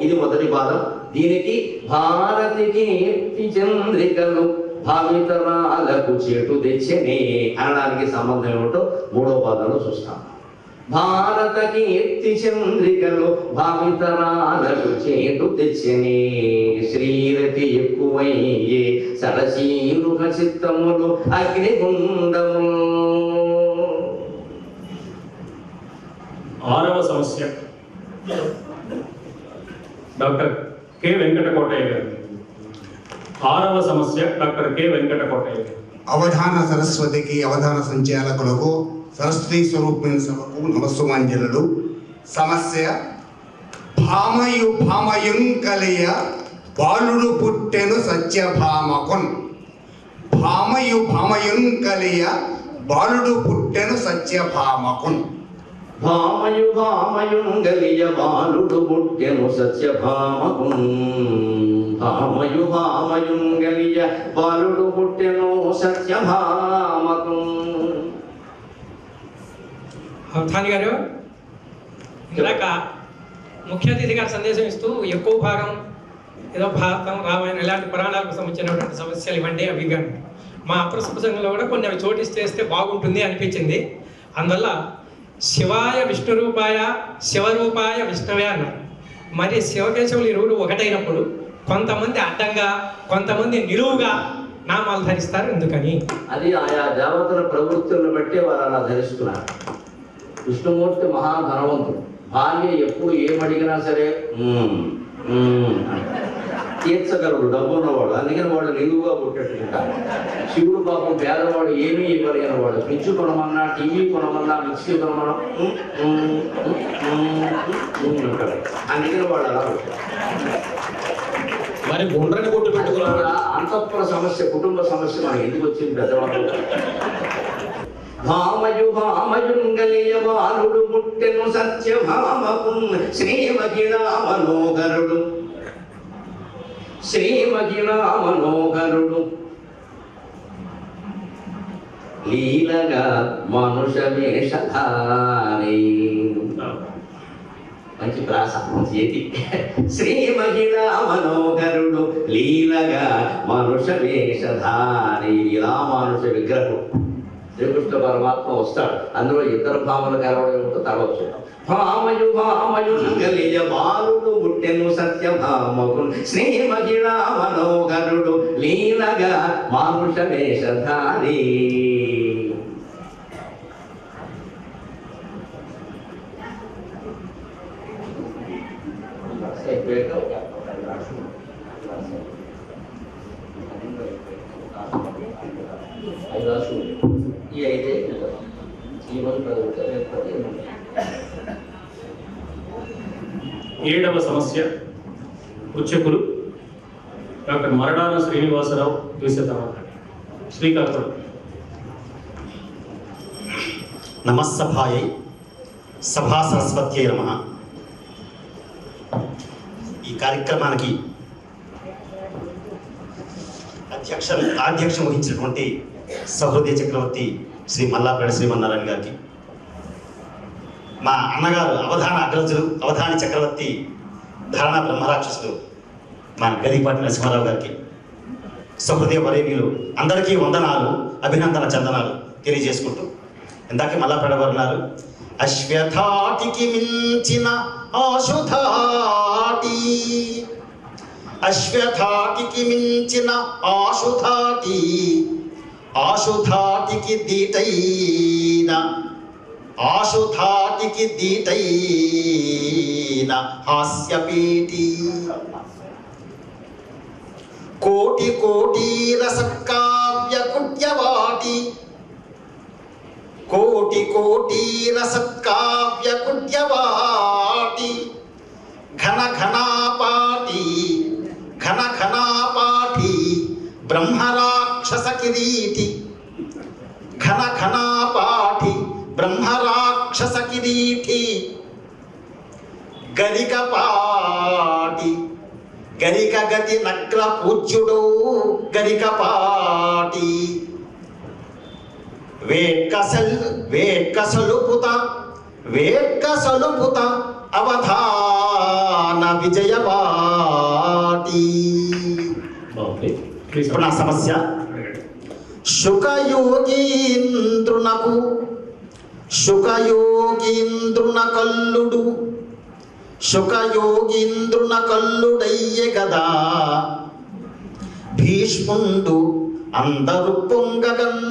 Speaker 3: ఇది మొదటి పాదం. దీనికి భారతి కీర్తి చంద్రికలు భావితరాలకు చేటు తెచ్చనే అనడానికి సంబంధం ఏమిటో 3వ పాదంలో చూస్తాం. భారత కీర్తి చంద్రికలు భావితరాలకు చేటు తెచ్చనే. శ్రీరతి ఎక్కువయ్యే సరసీరుగ చిత్తములు అగ్నిగుండము.
Speaker 1: 6వ సమస్య డాక్టర్ కె వెంకటకోటయ్య గారు. 6వ సమస్య డాక్టర్ కె వెంకటకోటయ్య గారు.
Speaker 9: అవధాన సరస్వతికి, అవధాన సంచాలకులకు, సరస్వతి స్వరూపిణి సభకు నమస్సుమాంజలు. సమస్య భామయుం కలియ బాలుడు పుట్టెను సత్యభామకున్. భామయుం కలియ బాలుడు పుట్టెను సత్యభామకున్.
Speaker 3: భామయుంగలియ బాలుడు పుట్టెను సత్యభామకున్. భామయుంగలియ బాలుడు పుట్టెను సత్యభామకున్.
Speaker 5: అవధాని గారు ఇందాక ముఖ్య అతిథి గారు సందేశం ఇస్తూ ఎక్కువ భాగం ఏదో భారతం రామాయణం ఇలాంటి పురాణాలకు సంబంధించినటువంటి సమస్యలు ఇవ్వండి అవి కానీ మా అప్రసంగంలో కూడా కొన్ని అవి చోటిస్ చేస్తే బాగుంటుంది అనిపించింది. అందువల్ల శివాయ విష్ణు రూపాయ శివరూపాయ విష్ణువే అన్నారు. మరి శివకేశవులు ఇరువురు ఒకటైనప్పుడు కొంతమంది అడ్డంగా కొంతమంది నిలువుగా నామాలు ధరిస్తారు ఎందుకని?
Speaker 3: అది ఆయా దేవతల ప్రవృత్తులను బట్టి వారు అలా ధరిస్తున్నారు. విష్ణుమూర్తి మహాధనవంతుడు. భార్య ఎప్పుడు ఏమడిగినా సరే తీర్చగలడు, డబ్బు ఉన్నవాడు. అందుకని వాడు నిలువుగా పుట్టేట్టుకుంటారు. శివుడు పాపం పేదవాడు, ఏమీ ఇవ్వలేని వాడు. ఫ్రిడ్జ్ కొనమన్నా, టీవీ కొనమన్నా, మిక్సీ కొనమన్నా ఉంటాడు. అందుకని వాడు అలా ఉంటాడు.
Speaker 6: మరి గుండ్రని కొట్టు పెట్టుకున్నాడు.
Speaker 3: అంతఃపుర సమస్య, కుటుంబ సమస్య మనకి ఎందుకు వచ్చింది పెద్దవాడు. భామయుంగలియ బాలుడు పుట్టెను సత్యభామకున్. శ్రీ మహిళా మనోహరుడు, శ్రీ మహిళా మనోహరుడు లీలగా మనుష వేషధారి. మంచి ప్రాస చేతి. శ్రీ మహిళా మనోహరుడు లీలగా మనుష వేషధారి. లీలా మానుష విగ్రహం శ్రీకృష్ణ పరమాత్మ వస్తాడు. అందులో ఇద్దరు భామలు కలవడం ఏమిటో తర్వాత చూద్దాం. భామయు కలియ బాలుడు పుట్టెను సత్యభామకు శ్రీ మహిళా మనోహరుడు లీలగా మానుష వేషధారి. ఈ అయితే
Speaker 1: ఏడవ సమస్య. పృచ్ఛకులు డాక్టర్ మరడాన శ్రీనివాసరావు ద్విశతమానం. శ్రీకాకుళం.
Speaker 10: నమస్సభాయై సభా సరస్వత్యై నమః. ఈ కార్యక్రమానికి అధ్యక్షం వహించినటువంటి సహృదయ చక్రవర్తి శ్రీ మల్లాపేట శ్రీమన్నారాయణ గారికి, మా అన్నగారు అవధాన అగ్రజులు అవధాని చక్రవర్తి ధారణ బ్రహ్మరాక్షసులు మా గదిపాటి నరసింహారావు గారికి, సహృదయ వరేణ్యులు అందరికీ వందనాలు, అభినందన చందనాలు తెలియజేసుకుంటూ, ఇందాక మల్లాపేట వారు ఉన్నారు, అశ్వథాటికి మించిన ఆశుధాటి, అశ్వథాటికి మించిన ఆశుధాటి, ఆశుధాటికి దీటైన ఆశుధాటికి దీటైన హాస్యపీటి, కోటి కోటి రసకావ్య కుట్యవాటి, కోటి కోటి రసకావ్య కుట్యవాటి, ఘన ఘనాపాటి ఘన ఘనాపాఠి బ్రహ్మరాక్షస కిరీటి, ఘన ఘనాపాఠి బ్రహ్మరాక్షస కిరీటి, గరికపాటి గరిక గతి నగ్ర పూజ్యుడు గరికపాటి, వేట్కసలుపుత అవధాన విజయపాటి. ఇప్పుడు నా సమస్య, శుకయోగీంద్రున కల్లుడు శుకయోగీంద్రున కల్లుడయ్యే గదా భీష్ముండు అందరు పొంగగన్,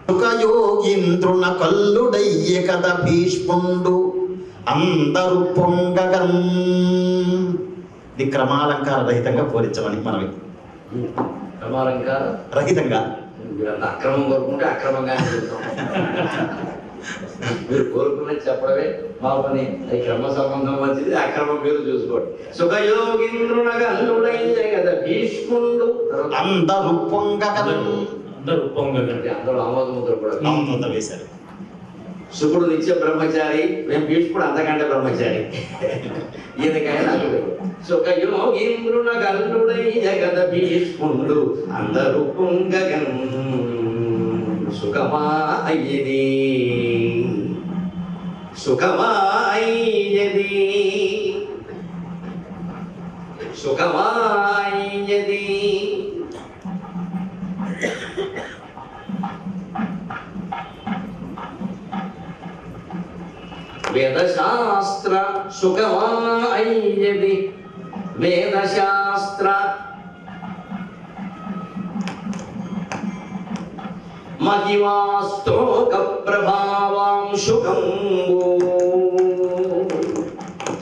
Speaker 10: శుకయోగీంద్రున కల్లుడయ్యే కదా భీష్ముండు అందరు పొంగగన్. ఇది క్రమాలంకార రహితంగా పూరించమని మనవి.
Speaker 3: క్రమాలంకార
Speaker 10: రహితంగా
Speaker 3: అక్రమం కోరుకుంటే అక్రమంగా మీరు కోరుకున్నది చెప్పడమే మా పని. అది క్రమ సంబంధం మంచిది, అక్రమం మీరు చూసుకోండి. సుఖయోగింద్రునగా అల్లుడయ్యే కదా భీష్ముండు
Speaker 10: అందరు పొంగగన్,
Speaker 3: అంటే అందరూ ఆమోదముద్ర కూడా
Speaker 10: ఆమోదముద్ర వేశారు.
Speaker 3: శుకుడు నిత్య బ్రహ్మచారి, మేము భీష్ముడు అంతకంటే బ్రహ్మచారి. ఈయనకైనా సుఖయోగీంద్రున గల్లుడై జగద భీష్ముండు అందరు పొంగగన్, సుఖమాయది సుఖమాయది సుఖమాయది. వేదశాస్త్ర సుఖమాయది, వేదశాస్త్ర మహిమాస్తోక ప్రభావాంశుకం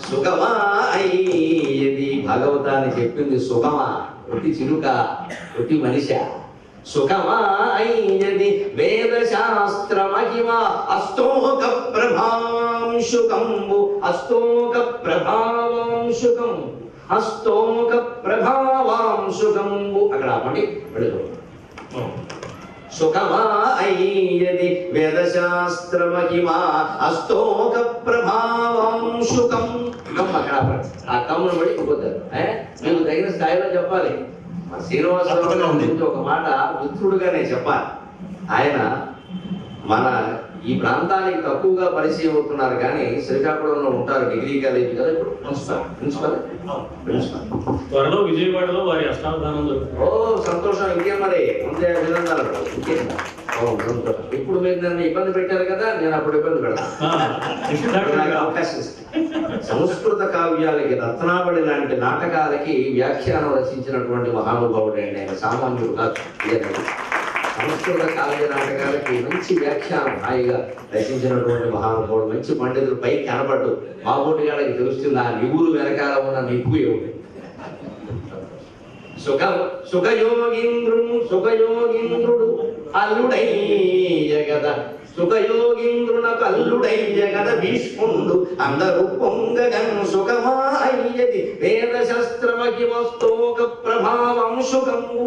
Speaker 3: సుఖమాయది. భగవతాన్ని చెప్పింది సుఖమా, ఒట్టి చిలుక, ఒట్టి మనిష. సుఖమాయది వేదశాస్త్ర మహిమ అస్తోక ప్రభాంశుకంబు, అస్తోక ప్రభావాంశుకం, అస్తోక ప్రభావాంశుకంబు. అక్కడ ఆపండి, వెళుతూ సుఖమాయది వేదశాస్త్ర మహిమ అస్తోక ప్రభావాంశుకం. అక్కడ ఆపండి, ఆ కమ్మును బట్టి పోతారు. మీకు తగిన స్థాయిలో చెప్పాలి. శ్రీనివాసరావు గురించి ఒక మాట మిత్రుడుగానే చెప్పాలి. ఆయన మన ఈ ప్రాంతానికి తక్కువగా పరిచయం అవుతున్నారు, కానీ శ్రీకాకుళంలో ఉంటారు, డిగ్రీ కాలేజీ కదా ఇప్పుడు ప్రిన్సిపల్.
Speaker 1: త్వరలో విజయవాడలో వారి అష్టావధానం.
Speaker 3: ఓ సంతోషం, ఇంకేం మరి, ముందే అభినందనలు. ఇంకేం ఇప్పుడు మీరు నన్ను ఇబ్బంది పెట్టారు కదా, నేను అప్పుడు ఇబ్బంది పెడతాను. అవకాశం ఇస్తాను. సంస్కృత కావ్యాలకి రత్నావళి లాంటి నాటకాలకి వ్యాఖ్యానం రచించినటువంటి మహానుభావుడు అండి ఆయన, సామాన్యుడు కాదు. సంస్కృత కావ్య నాటకాలకి మంచి వ్యాఖ్యానం హాయిగా రచించినటువంటి మహానుభావుడు, మంచి పండితులు పై కనబడ్డు. మా ఊటి గారికి తెలుస్తుంది ఆ నిగురు వెనకాల ఉన్న నిప్పు ఏమిటి. సుఖయోగింద్రుడు అల్లుడై జగద, సుఖయోగింద్రునకు అల్లుడై జగద భీష్ముండు అందరూ పొంగగన్ సుఖమాయ్యది వేద శస్త్రమకి వస్తోక ప్రభావం సుఖము.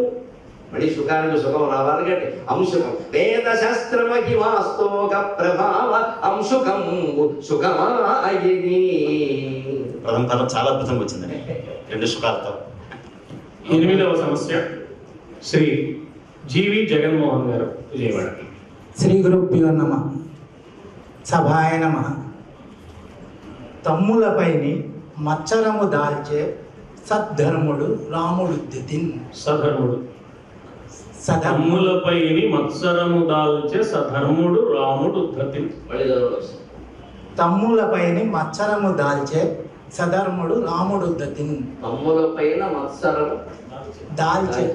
Speaker 3: మళ్ళీ సుఖానికి సుఖం రావాలి కంటే అంశుకం. వేద శస్త్రమకి వాస్తోక ప్రభావ అంశుకము సుఖమాయ్యది.
Speaker 10: ప్రథమ పదం చాలా అద్భుతంగా వచ్చిందండి, 2 సుఖాలతో.
Speaker 1: 8వ సమస్య శ్రీ జీవి జగన్మోహన్ గారు, విజయవాడ.
Speaker 8: శ్రీ గురుభ్యో నమః. సభాయ నమః. తమ్ములపైని మచ్చరము దాల్చే సద్ధర్ముడు రాముడుద్దితిన్.
Speaker 1: సధర్ముడు. తమ్ములపైని మత్సరము దాల్చే సధర్ముడు రాముడు ఉద్ధతిన్.
Speaker 8: తమ్ములపైని మచ్చరము దాల్చే సధర్ముడు రాముడుద్దితిన్.
Speaker 3: తమ్ములపైన మత్సరము
Speaker 8: దాల్చే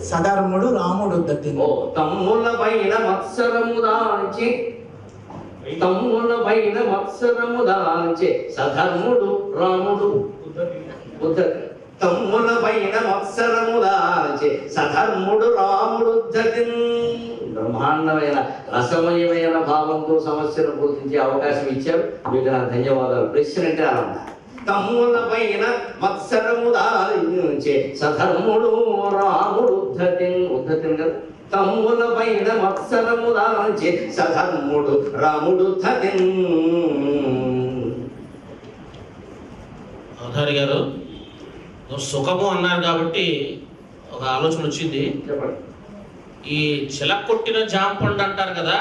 Speaker 8: సధర్ముడు రాముడుద్దితిన్.
Speaker 3: తమ్ములపైన మత్సరము దాల్చి, తమ్ములపైన మత్సరము దాల్చే సధర్ముడు రాముడు ఉద్ధతిన్. తమ్ములపైన మత్సరము దాల్చే సధర్ముడు రాముడు ఉద్ధతిన్. బ్రహ్మాండమైన రసమయమైన భావంతో సమస్యను పూర్తించే అవకాశం ఇచ్చారు, మీకు నా ధన్యవాదాలు. ప్రశ్న అంటే అలా తమ్ములపైన మత్సరము దాల్చే సధర్ముడు రాముడు ఉద్ధతిన్. ఉద్ధతిన్ కదా. తమ్ములపైన మత్సరము దాల్చే సధర్ముడు రాముడు ఉద్ధతిన్.
Speaker 6: అవధారి గారు సుఖము అన్నారు కాబట్టి ఒక ఆలోచన వచ్చింది.
Speaker 3: చెప్పండి.
Speaker 6: ఈ చిలక కొట్టిన జాంపండు అంటారు కదా,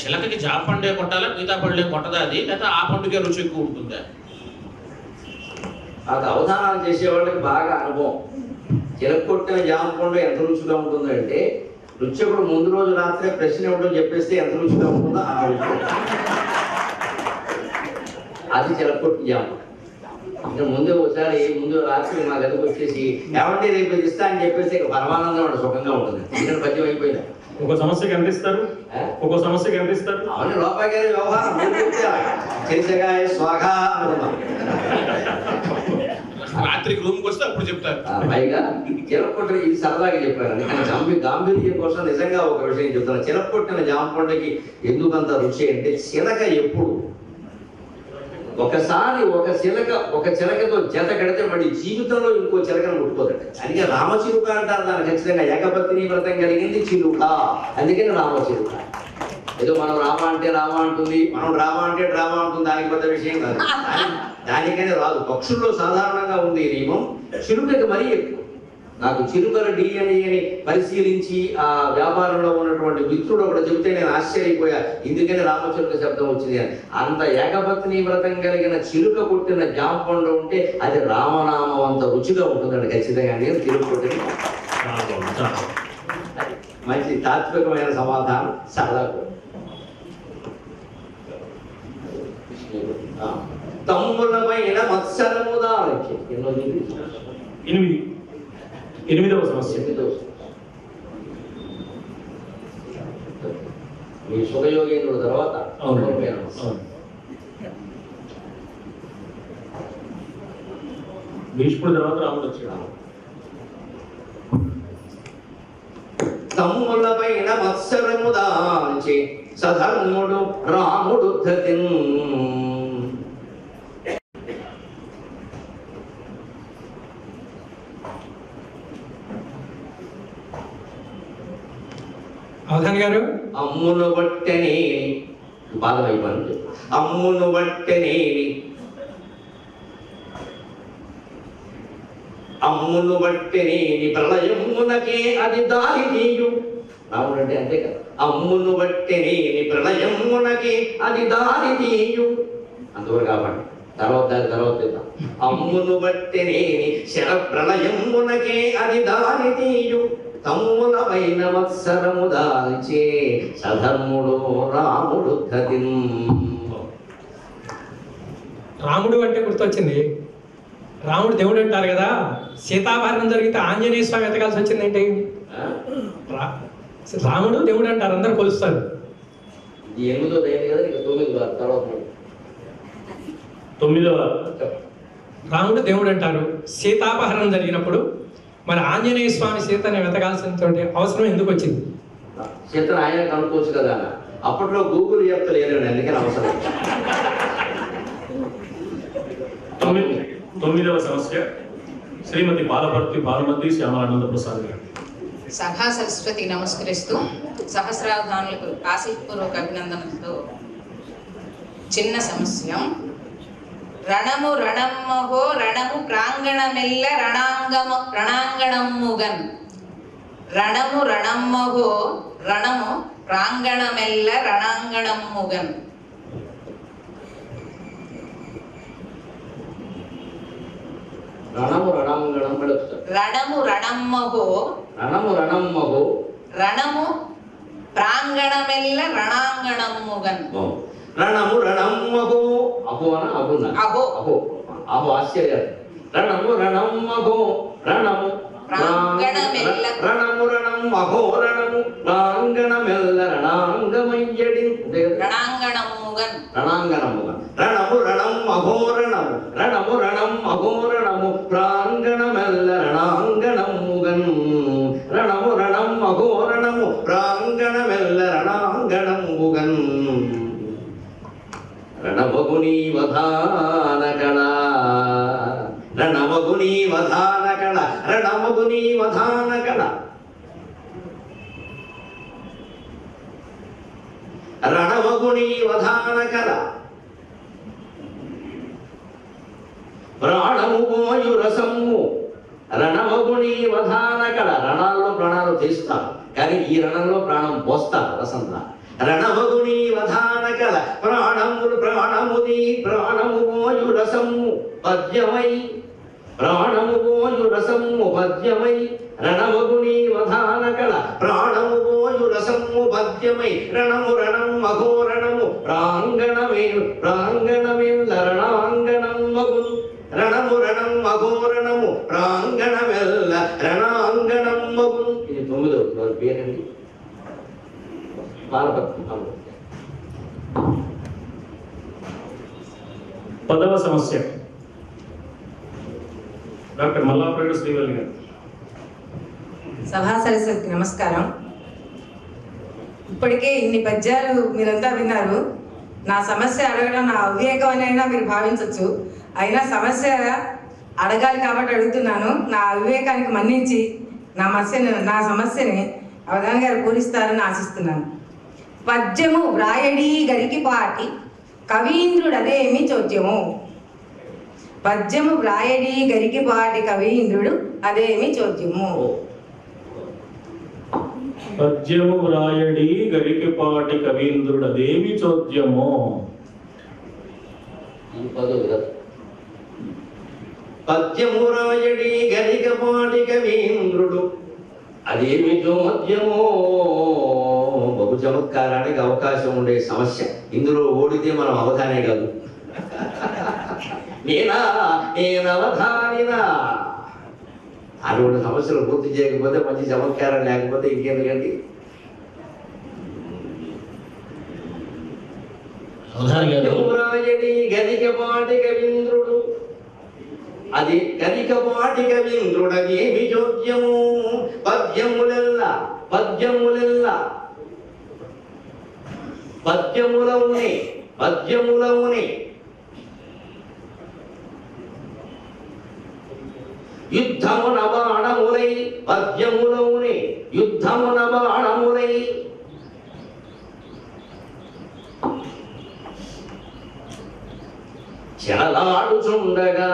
Speaker 6: చిలకకి జాంపండే కొట్టాలా, మిగతా పండులే కొట్టదా అది, లేదా ఆ పండుగే రుచి ఎక్కువ ఉంటుందా?
Speaker 3: అది అవధానాలు చేసే వాళ్ళకి బాగా అనుభవం. చిలక కొట్టిన జాంపండు ఎంత రుచిగా ఉంటుందంటే, రుచకుడు ముందు రోజు రాత్రే ప్రశ్న ఇవ్వడం చెప్పేస్తే ఎంత రుచిగా ఉంటుందో ఆ రుచి. అది చిలక కొట్టిన జాంపండు. ఇంకా ముందు రాత్రి మా గదికి వచ్చేసి ఏమంటే రేపు ఇస్తా అని చెప్పేసి పరమానందం అంటే సుఖంగా ఉంటుంది. ఇక్కడ పద్యం అయిపోయింది.
Speaker 1: ఒక సమస్యకి ఎంత ఇస్తారు? ఒక సమస్యకి ఎంత ఇస్తారు?
Speaker 3: అవును, రూపాయి గారి వ్యవహారం చేసేగాయ స్వాగ అనుకున్నాం.
Speaker 6: రాత్రికి రూమ్కి వస్తే అప్పుడు చెప్తారు.
Speaker 3: పైగా చిలకొట్టిన, ఇది సరదాగా చెప్పారండి, కానీ గాంభీర్యం కోసం నిజంగా ఒక విషయం చెప్తాను. చిలకొట్టిన జాంపండుకి ఎందుకంత రుచి అంటే, చిలక ఎప్పుడు ఒకసారి ఒక చిలకతో జత కడితే మళ్ళీ జీవితంలో ఇంకో చిలకను ముట్టుకోదట. అందుకే రామచిలుక అంటారు దాన్ని. ఖచ్చితంగా ఏకపత్ని వ్రతం కలిగింది చిలుక, అందుకని రామచిలుక. ఏదో మనం రామ అంటే రామ అంటుంది, మనం డ్రామా అంటే డ్రామా అంటుంది, దానికి పెద్ద విషయం కాదు. దానికనే రాదు. పక్షుల్లో సాధారణంగా ఉంది ఈ నియమం, చిలుకకి మరీ ఎక్కువ. నాకు చిలుకల డిఎన్ఏని పరిశీలించి ఆ వ్యాపారంలో ఉన్నటువంటి మిత్రుడు ఒకటి చెబితే నేను ఆశ్చర్యపోయా, ఇందుకని రామచిలుక శబ్దం వచ్చింది అని. అంత ఏకపత్ని వ్రతం కలిగిన చిలుక కొట్టిన జాంపండు ఉంటే అది రామనామం అంత రుచిగా ఉంటుందండి ఖచ్చితంగా. నేను చిలుక కొట్టిన మంచి తాత్వికమైన సమాధానం. సరదా తమ్ములపైన మత్సరము దాల్చే.
Speaker 1: 8వ సమస్య.
Speaker 3: మీ సుఖయోగేంద్రుడు తర్వాత
Speaker 1: భీష్ముడు తర్వాత రాముడు వచ్చాడు.
Speaker 3: తమ్ములపైన మత్సరము దాల్చే సధర్ముడు రాముడు ఉద్ధతిన్.
Speaker 5: అవధాన్ గారు,
Speaker 3: అమ్మును బట్టనే బాధమైపోయింది. అమ్మును బట్టనే అమ్మును బట్టనేని ప్రళయమునకే అది దారి తీయు. రాముడు అంటే అంతే కదా. అమ్మును బట్టనేని ప్రళయమునకే అది దారి తీయు. అంతవరకు కాబట్టి తర్వాత అమ్మును బట్టనేని శర ప్రళయమునకే అది దారి తీయు. తమ్ములమైన మత్సరము దాల్చే సధర్ముడు రాముడు గతిన్.
Speaker 5: రాముడు అంటే గుర్తొచ్చింది. రాముడు దేవుడు అంటారు కదా, సీతాపహరణం జరిగితే ఆంజనేయ స్వామి ఎతకాల్సి వచ్చిందేంటి? రాముడు దేవుడు అంటారు, అందరు కొలుస్తారు. రాముడు దేవుడు అంటారు. సీతాపహరణం జరిగినప్పుడు మరి ఆంజనేయ స్వామి సీతని వెతకాల్సిన అవసరం ఎందుకు వచ్చింది?
Speaker 3: సీతను ఆయన కనుక్కోవచ్చు కదా. అప్పట్లో గూగుల్ చెప్తలేరు, అందుకని అవసరం.
Speaker 1: 9వ సమస్య శ్రీమతి బాలపర్తి భానుమతి శ్యామలానంద ప్రసాద్ గారు.
Speaker 11: సభా సరస్వతి నమస్కరిస్తూ సహస్రావధానులకు ఆశీపూర్వక అభినందనలతో చిన్న సమస్య. రణము రణమ్మహో రణము ప్రాంగణమెల్ల రణాంగణమ్ముగన్. రణము రణమ్మహో రణము ప్రాంగణమెల్ల రణాంగణమ్ముగన్.
Speaker 3: రణము రణాంగణం
Speaker 11: రణము రణమ్మహో
Speaker 3: రణము రణమ్మహో
Speaker 11: రణము ప్రాంగణమెల్ల రణాంగణమ్ముగన్.
Speaker 3: రణము రణమ్మహో అహోన అహున
Speaker 11: అహో
Speaker 3: అహో అహో ఆశ్చర్య. రణము రణమ్మహో రణము
Speaker 11: ప్రాంగణమెల్ల
Speaker 3: రణము రణం అహో రణము ప్రాంగణమెల్ల రణాంగమయ్యడి
Speaker 11: రణాంగణమ్ముగన్.
Speaker 3: రణాంగణముగన్. రణము రణం అహో రణము రణము రణం అహో రణము ప్రాంగణమెల్ల రణాంగణమ్ముగన్. రణము రణం అహో రణము ప్రాంగణమెల్ల రణాంగణమ్ముగన్. రణమగుని వధాన కళ రణమగుని వధాన కళ రణమగుని వధాన కళ రణమగుని వధాన కళ ప్రాణము పోయు రసము రణమగుని వధాన కళ. రణాల్లో ప్రాణాలు తీస్తారు, కానీ ఈ రణంలో ప్రాణం పోస్తారు రసంతా. రణమగుని వధాన కళ ప్రాణముని ప్రాణము పోయు రసము పద్యమై ప్రాణము పోయు రసము పద్యమై. రణమగుని వధాన కళ ప్రాణము పోయు రసము పద్యమై. రణము రణం అఘోరణము ప్రాంగణమెల్ల రణాంగణం మగును. రణము రణం అఘోరణము ప్రాంగణమెల్ల రణాంగణం మగును. ఇది 9వ వారి పేరండి. బాలపర్తి
Speaker 1: 10వ సమస్య డాక్టర్ మల్లాప్రగడ శ్రీవల్లి గారు.
Speaker 12: సభా సరస్వతి నమస్కారం. ఇప్పటికే ఇన్ని పద్యాలు మీరంతా విన్నారు. నా సమస్య అడగడం నా అవివేకం అయినా మీరు భావించవచ్చు. అయినా సమస్య అడగాలి కాబట్టి అడుగుతున్నాను. నా అవివేకానికి మన్నించి నా సమస్యని అవధాన్ గారు పూరిస్తారని ఆశిస్తున్నాను. పద్యము వ్రాయడి గరికిపాటి కవీంద్రుడు అదేమి చోద్యము. పద్యము వ్రాయడి గరికిపాటి కవీంద్రుడు అదేమి చోద్యము.
Speaker 1: పద్యము వ్రాయడి గరికిపాటి కవీంద్రుడు అదేమి చోద్యము.
Speaker 3: పద్యము వ్రాయడి గరికపాటి కవీంద్రుడు అదేమి చోద్యమో. బహు చమత్కారానికి అవకాశం ఉండే సమస్య. ఇందులో ఓడితే మనం అవధానే కాదు. నేనవధానినా అటువంటి సమస్యలు పూర్తి చేయకపోతే మంచి చమత్కారం లేకపోతే ఇంకెందుకండి. గరికపాటి కవీంద్రుడు అది గరికపాటి కవీంద్రుడు అదేమి చోద్యము. పద్యములెల్లా పద్యములవునే యుద్ధమున బాణములై పద్యములవునే యుద్ధమున బాణములై చెరలాడుచుండగా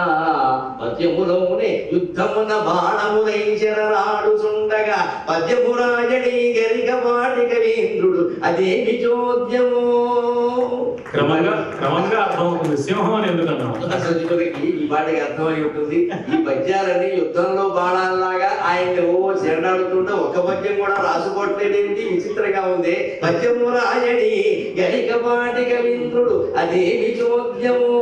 Speaker 3: పద్యములోనే యుద్ధమున బాణములై చెరలాడుచుండగా పద్యమురాయడి గరికపాటి కవీంద్రుడు అదేమి చోద్యమో.
Speaker 1: క్రమంగా అర్థమవుతుంది. సింహం అని ఎందుకన్నాం?
Speaker 3: సచివులకి ఈ పాటికి అర్థమై ఉంటుంది. ఈ పద్యాలన్నీ యుద్ధంలో బాణాల్లాగా ఆయన చెరడాడుతుంటే ఒక్క పద్యం కూడా రాసుకోవట్లేదేంటి, విచిత్రంగా ఉంది. పద్యము రాయడి గరికపాటి కవీంద్రుడు అదేమి చోద్యమో.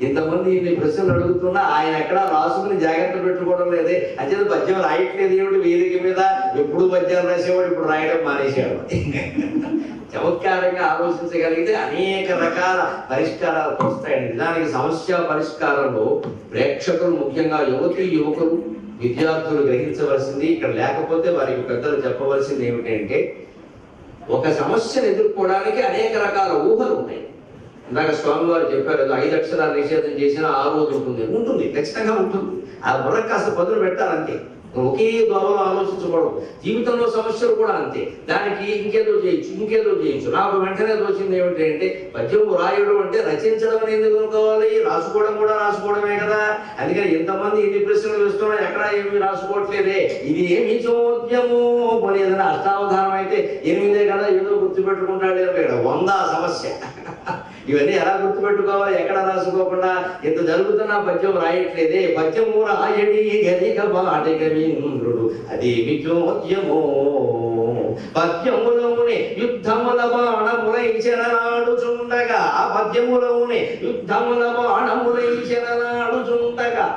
Speaker 3: ఇంతమంది ఇన్ని ప్రశ్నలు అడుగుతున్నా ఆయన ఎక్కడా రాసుకుని జాగ్రత్త పెట్టుకోవడం లేదే. అంటే పద్యం రాయట్లేదు ఏమిటి వేదిక మీద? ఎప్పుడు పద్యాలు రాసేవాడు, ఇప్పుడు రాయడం మానేశాడు. చమత్కారంగా ఆలోచించగలిగితే అనేక రకాల పరిష్కారాలు వస్తాయండి. నిజానికి సమస్య పరిష్కారంలో ప్రేక్షకులు, ముఖ్యంగా యువకులు, విద్యార్థులు గ్రహించవలసింది, ఇక్కడ లేకపోతే వారికి పెద్దలు చెప్పవలసింది ఏమిటంటే, ఒక సమస్యను ఎదుర్కోవడానికి అనేక రకాల ఊహలు ఉన్నాయి. ఇందాక స్వామివారు చెప్పారు, 5 అక్షరాలు నిషేధం చేసినా 6 రోజు ఉంటుంది, ఖచ్చితంగా ఉంటుంది. ఆ బుర్ర కాస్త పదులు పెట్టాలంతే. ఒకే దోవలో ఆలోచించకూడదు. జీవితంలో సమస్యలు కూడా అంతే. దానికి ఇంకేదో చేయొచ్చు. నాకు వెంటనే తోచింది ఏమిటంటే, పద్యం రాయడం అంటే రచించడం అనేది అనుకోవాలి, రాసుకోవడం కూడా రాసుకోవడమే కదా. అందుకని ఎంతమంది ఇన్ని ప్రశ్నలు వేస్తున్నా ఎక్కడా ఏమి రాసుకోవట్లేదే. ఇది ఏమి చోద్యమో. మరి ఏదైనా అష్టావధానం అయితే 8 కదా, ఏదో గుర్తుపెట్టుకుంటాడే. 100 సమస్య. ఇవన్నీ ఎలా గుర్తుపెట్టుకోవాలి, ఎక్కడ రాసుకోకుండా ఇంత జరుగుతున్నా పద్యం రాయట్లేదే. పద్యము రాయడి గరికపాటి కవీంద్రుడు అదేమి చోద్యమో. పద్యములోనే యుద్ధముల బాణములైచెనలాడుచుండగా, పద్యములోనే యుద్ధముల బాణములైచెనలాడుచుండగా.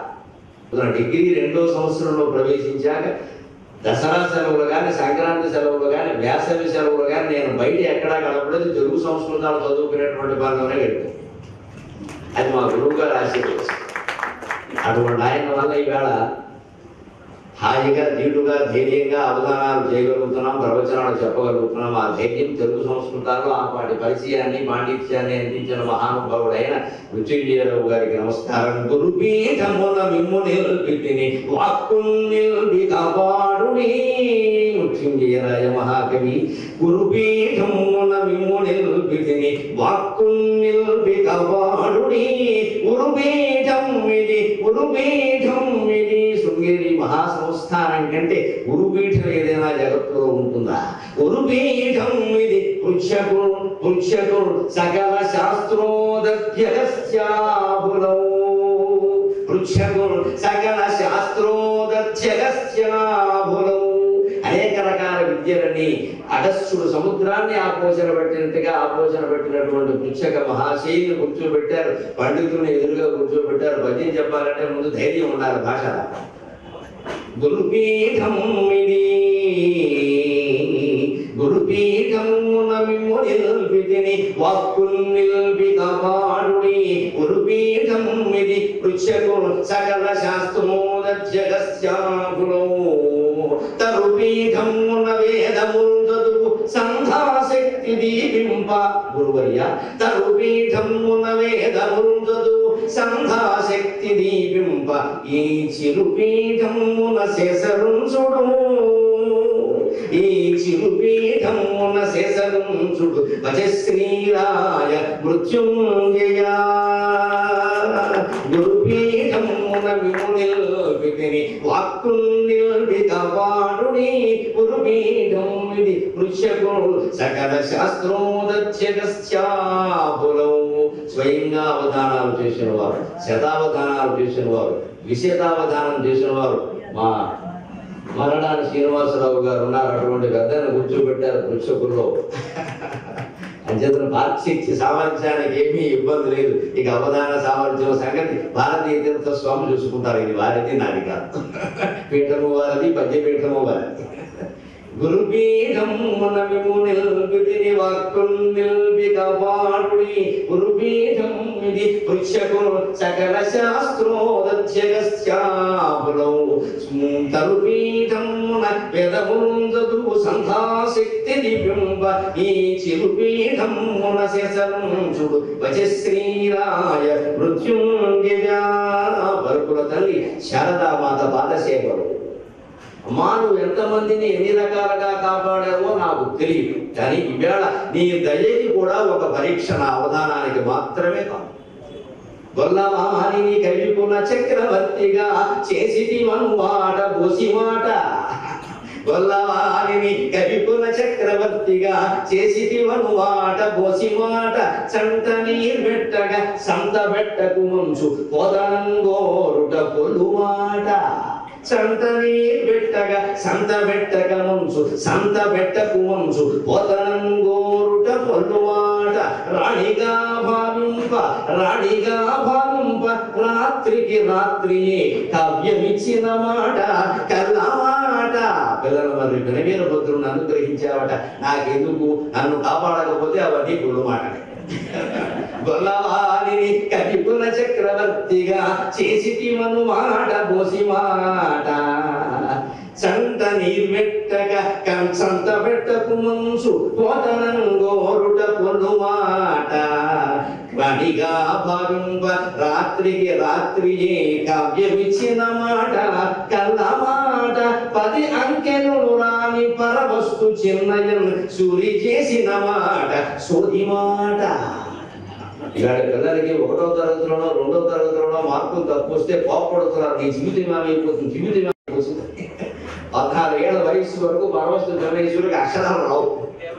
Speaker 3: డిగ్రీ 2వ సంవత్సరంలో ప్రవేశించాక దసరా సెలవులు కానీ, సంక్రాంతి సెలవులు కానీ, వేసవి సెలవులు కానీ నేను బయట ఎక్కడా గడపలేదు. తెలుగు సంస్కృతాలు చదువుకునేటువంటి పనిలోనే గడిపాను. అది మా గురువు గారు ఆశీర్వదించారు. అటువంటి ఆయన వల్ల ఈవేళ హాయిగా, ధీటుగా, ధైర్యంగా అవధానాలు చేయగలుగుతున్నాం, ప్రవచనాలు చెప్పగలుగుతున్నాం. ఆ ధైర్యం తెలుగు సంస్కృతాలు ఆపాటి పరిచయాన్ని, పాండిత్యాన్ని అందించిన మహానుభావుడైన మృత్యుంజయరావు గారికి నమస్కారం. గురుపీఠమున మిమ్ము నిల్పితిని వాక్కుల్ని కాపాడుని. మృత్యుంజయరాయ మహాకవి. గురుపీఠమున మిమ్ము నిల్పితిని వాక్కుల్ని కాపాడుని. ఉరుపీఠం ఇది శృంగేరి మహాసంస్థానం కంటే గురుపీఠం ఏదైనా జగత్తులో ఉంటుందా? గురుపీఠం ఇది పృచ్ఛకుడు సకల శాస్త్రోదధ్యగస్యాబులౌ. పృచ్ఛకుడు సకల శాస్త్రోదధ్యగస్యాబులౌ. అనేక రకాల విద్యలని అగస్త్యుడు సముద్రాన్ని ఆపోషణ పెట్టినట్టుగా ఆపోషణ పెట్టినటువంటి పృచ్ఛక మహాశయుని కూర్చోబెట్టారు. పండితుల్ని ఎదురుగా కూర్చోబెట్టారు. పద్యం చెప్పాలంటే ముందు ధైర్యం ఉండాలి భాష. గురుపీఠమున మిమ్ము నిల్పితిని వాక్కుల్ని కాపాడుని. గురుపీఠమిది పృచ్ఛకుడు సకల శాస్త్రోదధ్యగస్యాబులౌ. తరుపీఠమున వేదముల్ చదువు సంధాశక్తి దీపింప. గురువర్య, తరుపీఠమున వేదముల్ చదువు సంధాశక్తి దీపింప. ఈ చిరుపీఠమున శేషరుంచుడు. ఈ చిరుపీఠమున శేషరుంచుడు వచశ్రీరాయ మృత్యుంజయ. గురుపీఠమున మిమ్ము నిల్పితిని వాక్కుల్ని కాపాడుని. గురుపీఠమిది పృచ్ఛకుడు సకల శాస్త్రోదధ్యగస్యాబులౌ. స్వయంగా అవధానాలు చేసిన వారు, శతావధానాలు చేసిన వారు, విశతావధానం చేసిన వారు మా మరణాన్ని శ్రీనివాసరావు గారు ఉన్నారు. అటువంటి పెద్దను కూర్చోబెట్టారు పృచ్ఛకుల్లో. అంచేతను పార్శ్చిత్య సామర్థ్యానికి ఏమీ ఇబ్బంది లేదు. ఇక అవధాన సామర్థ్యం సంగతి భారతీయ తీర్థ స్వామి చూసుకుంటారు. ఇది వారిది, నాది కాదు. పీఠము వారిది, పద్యపీఠము వారిది. గురుపీఠమున మిమ్ము నిల్పితిని వాక్కుల్ని కాపాడుని. గురుపీఠమిది పృచ్ఛకుడు సకల శాస్త్రోదధ్యగస్యాబులౌ. తరుపీఠమున వేదముల్ చదువు సంధాశక్తి దీపింప. ఈ చిరుపీఠమున శేషరుంచుడు వచశ్రీరాయ మృత్యుంజయ. పరుకుల తల్లి శారదామాత పాదసేవలు. అమ్మా, నువ్వు ఎంతమందిని ఎన్ని రకాలుగా కాపాడావో నాకు తెలియదు, కానీ ఈవేళ నీ దయకి కూడా ఒక పరీక్ష నా అవధానానికి మాత్రమే కాదు. గొల్లవాణిని కలిపున చక్రవర్తిగా చేసిటి మనువాట బోసిమాట. గొల్లవాణిని కలిపున చక్రవర్తిగా చేసిటివను మాట బోసి మాట చంట నీరు పెట్టగా సంత పెట్టకు మంచు పోదనంగోరుట పొలు మాట సంత నీరు పెట్టగా సంత పెట్టక మంచు సంత పెట్టకు మంచు పోదనంగోరుట పొలు మాట రాణిగా భావింప రాత్రికి రాత్రియే కావ్యమిచ్చిన మాట కళ్ళమాట పిల్లలు మరి వినవీరభద్రుని అనుగ్రహించావట నాకెందుకు నన్ను కాపాడకపోతే అవన్నీ గుళ్ళు మాట గొల్లవాణిని కవికుల చక్రవర్తిగా చేసిటి మను మాట బోసి మాట సంత నీర్మెట్టగా కంచంత పెట్టకు మంచు పోతనంగోరుట పొలు మాట వనిగా భావింప రాత్రికి రాత్రియే కావ్యమిచ్చిన మాట కళ్ళ మాట 10 అంకెలు రాని పరవస్తు చిన్నయన్ సూరి చేసిన మాట సోది మాట ఇవాళ పిల్లలకి 1వ తరగతిలోనో 2వ తరగతిలోనో మార్కులు తక్కువ వస్తే కోపడుతున్నారు నీ జీవితం ఏమైపోతుంది జీవితం ఏమైపోతుంది 14 ఏళ్ల వయసు వరకు పరవస్తు జనేశ్వరికి అక్షరాలు రావు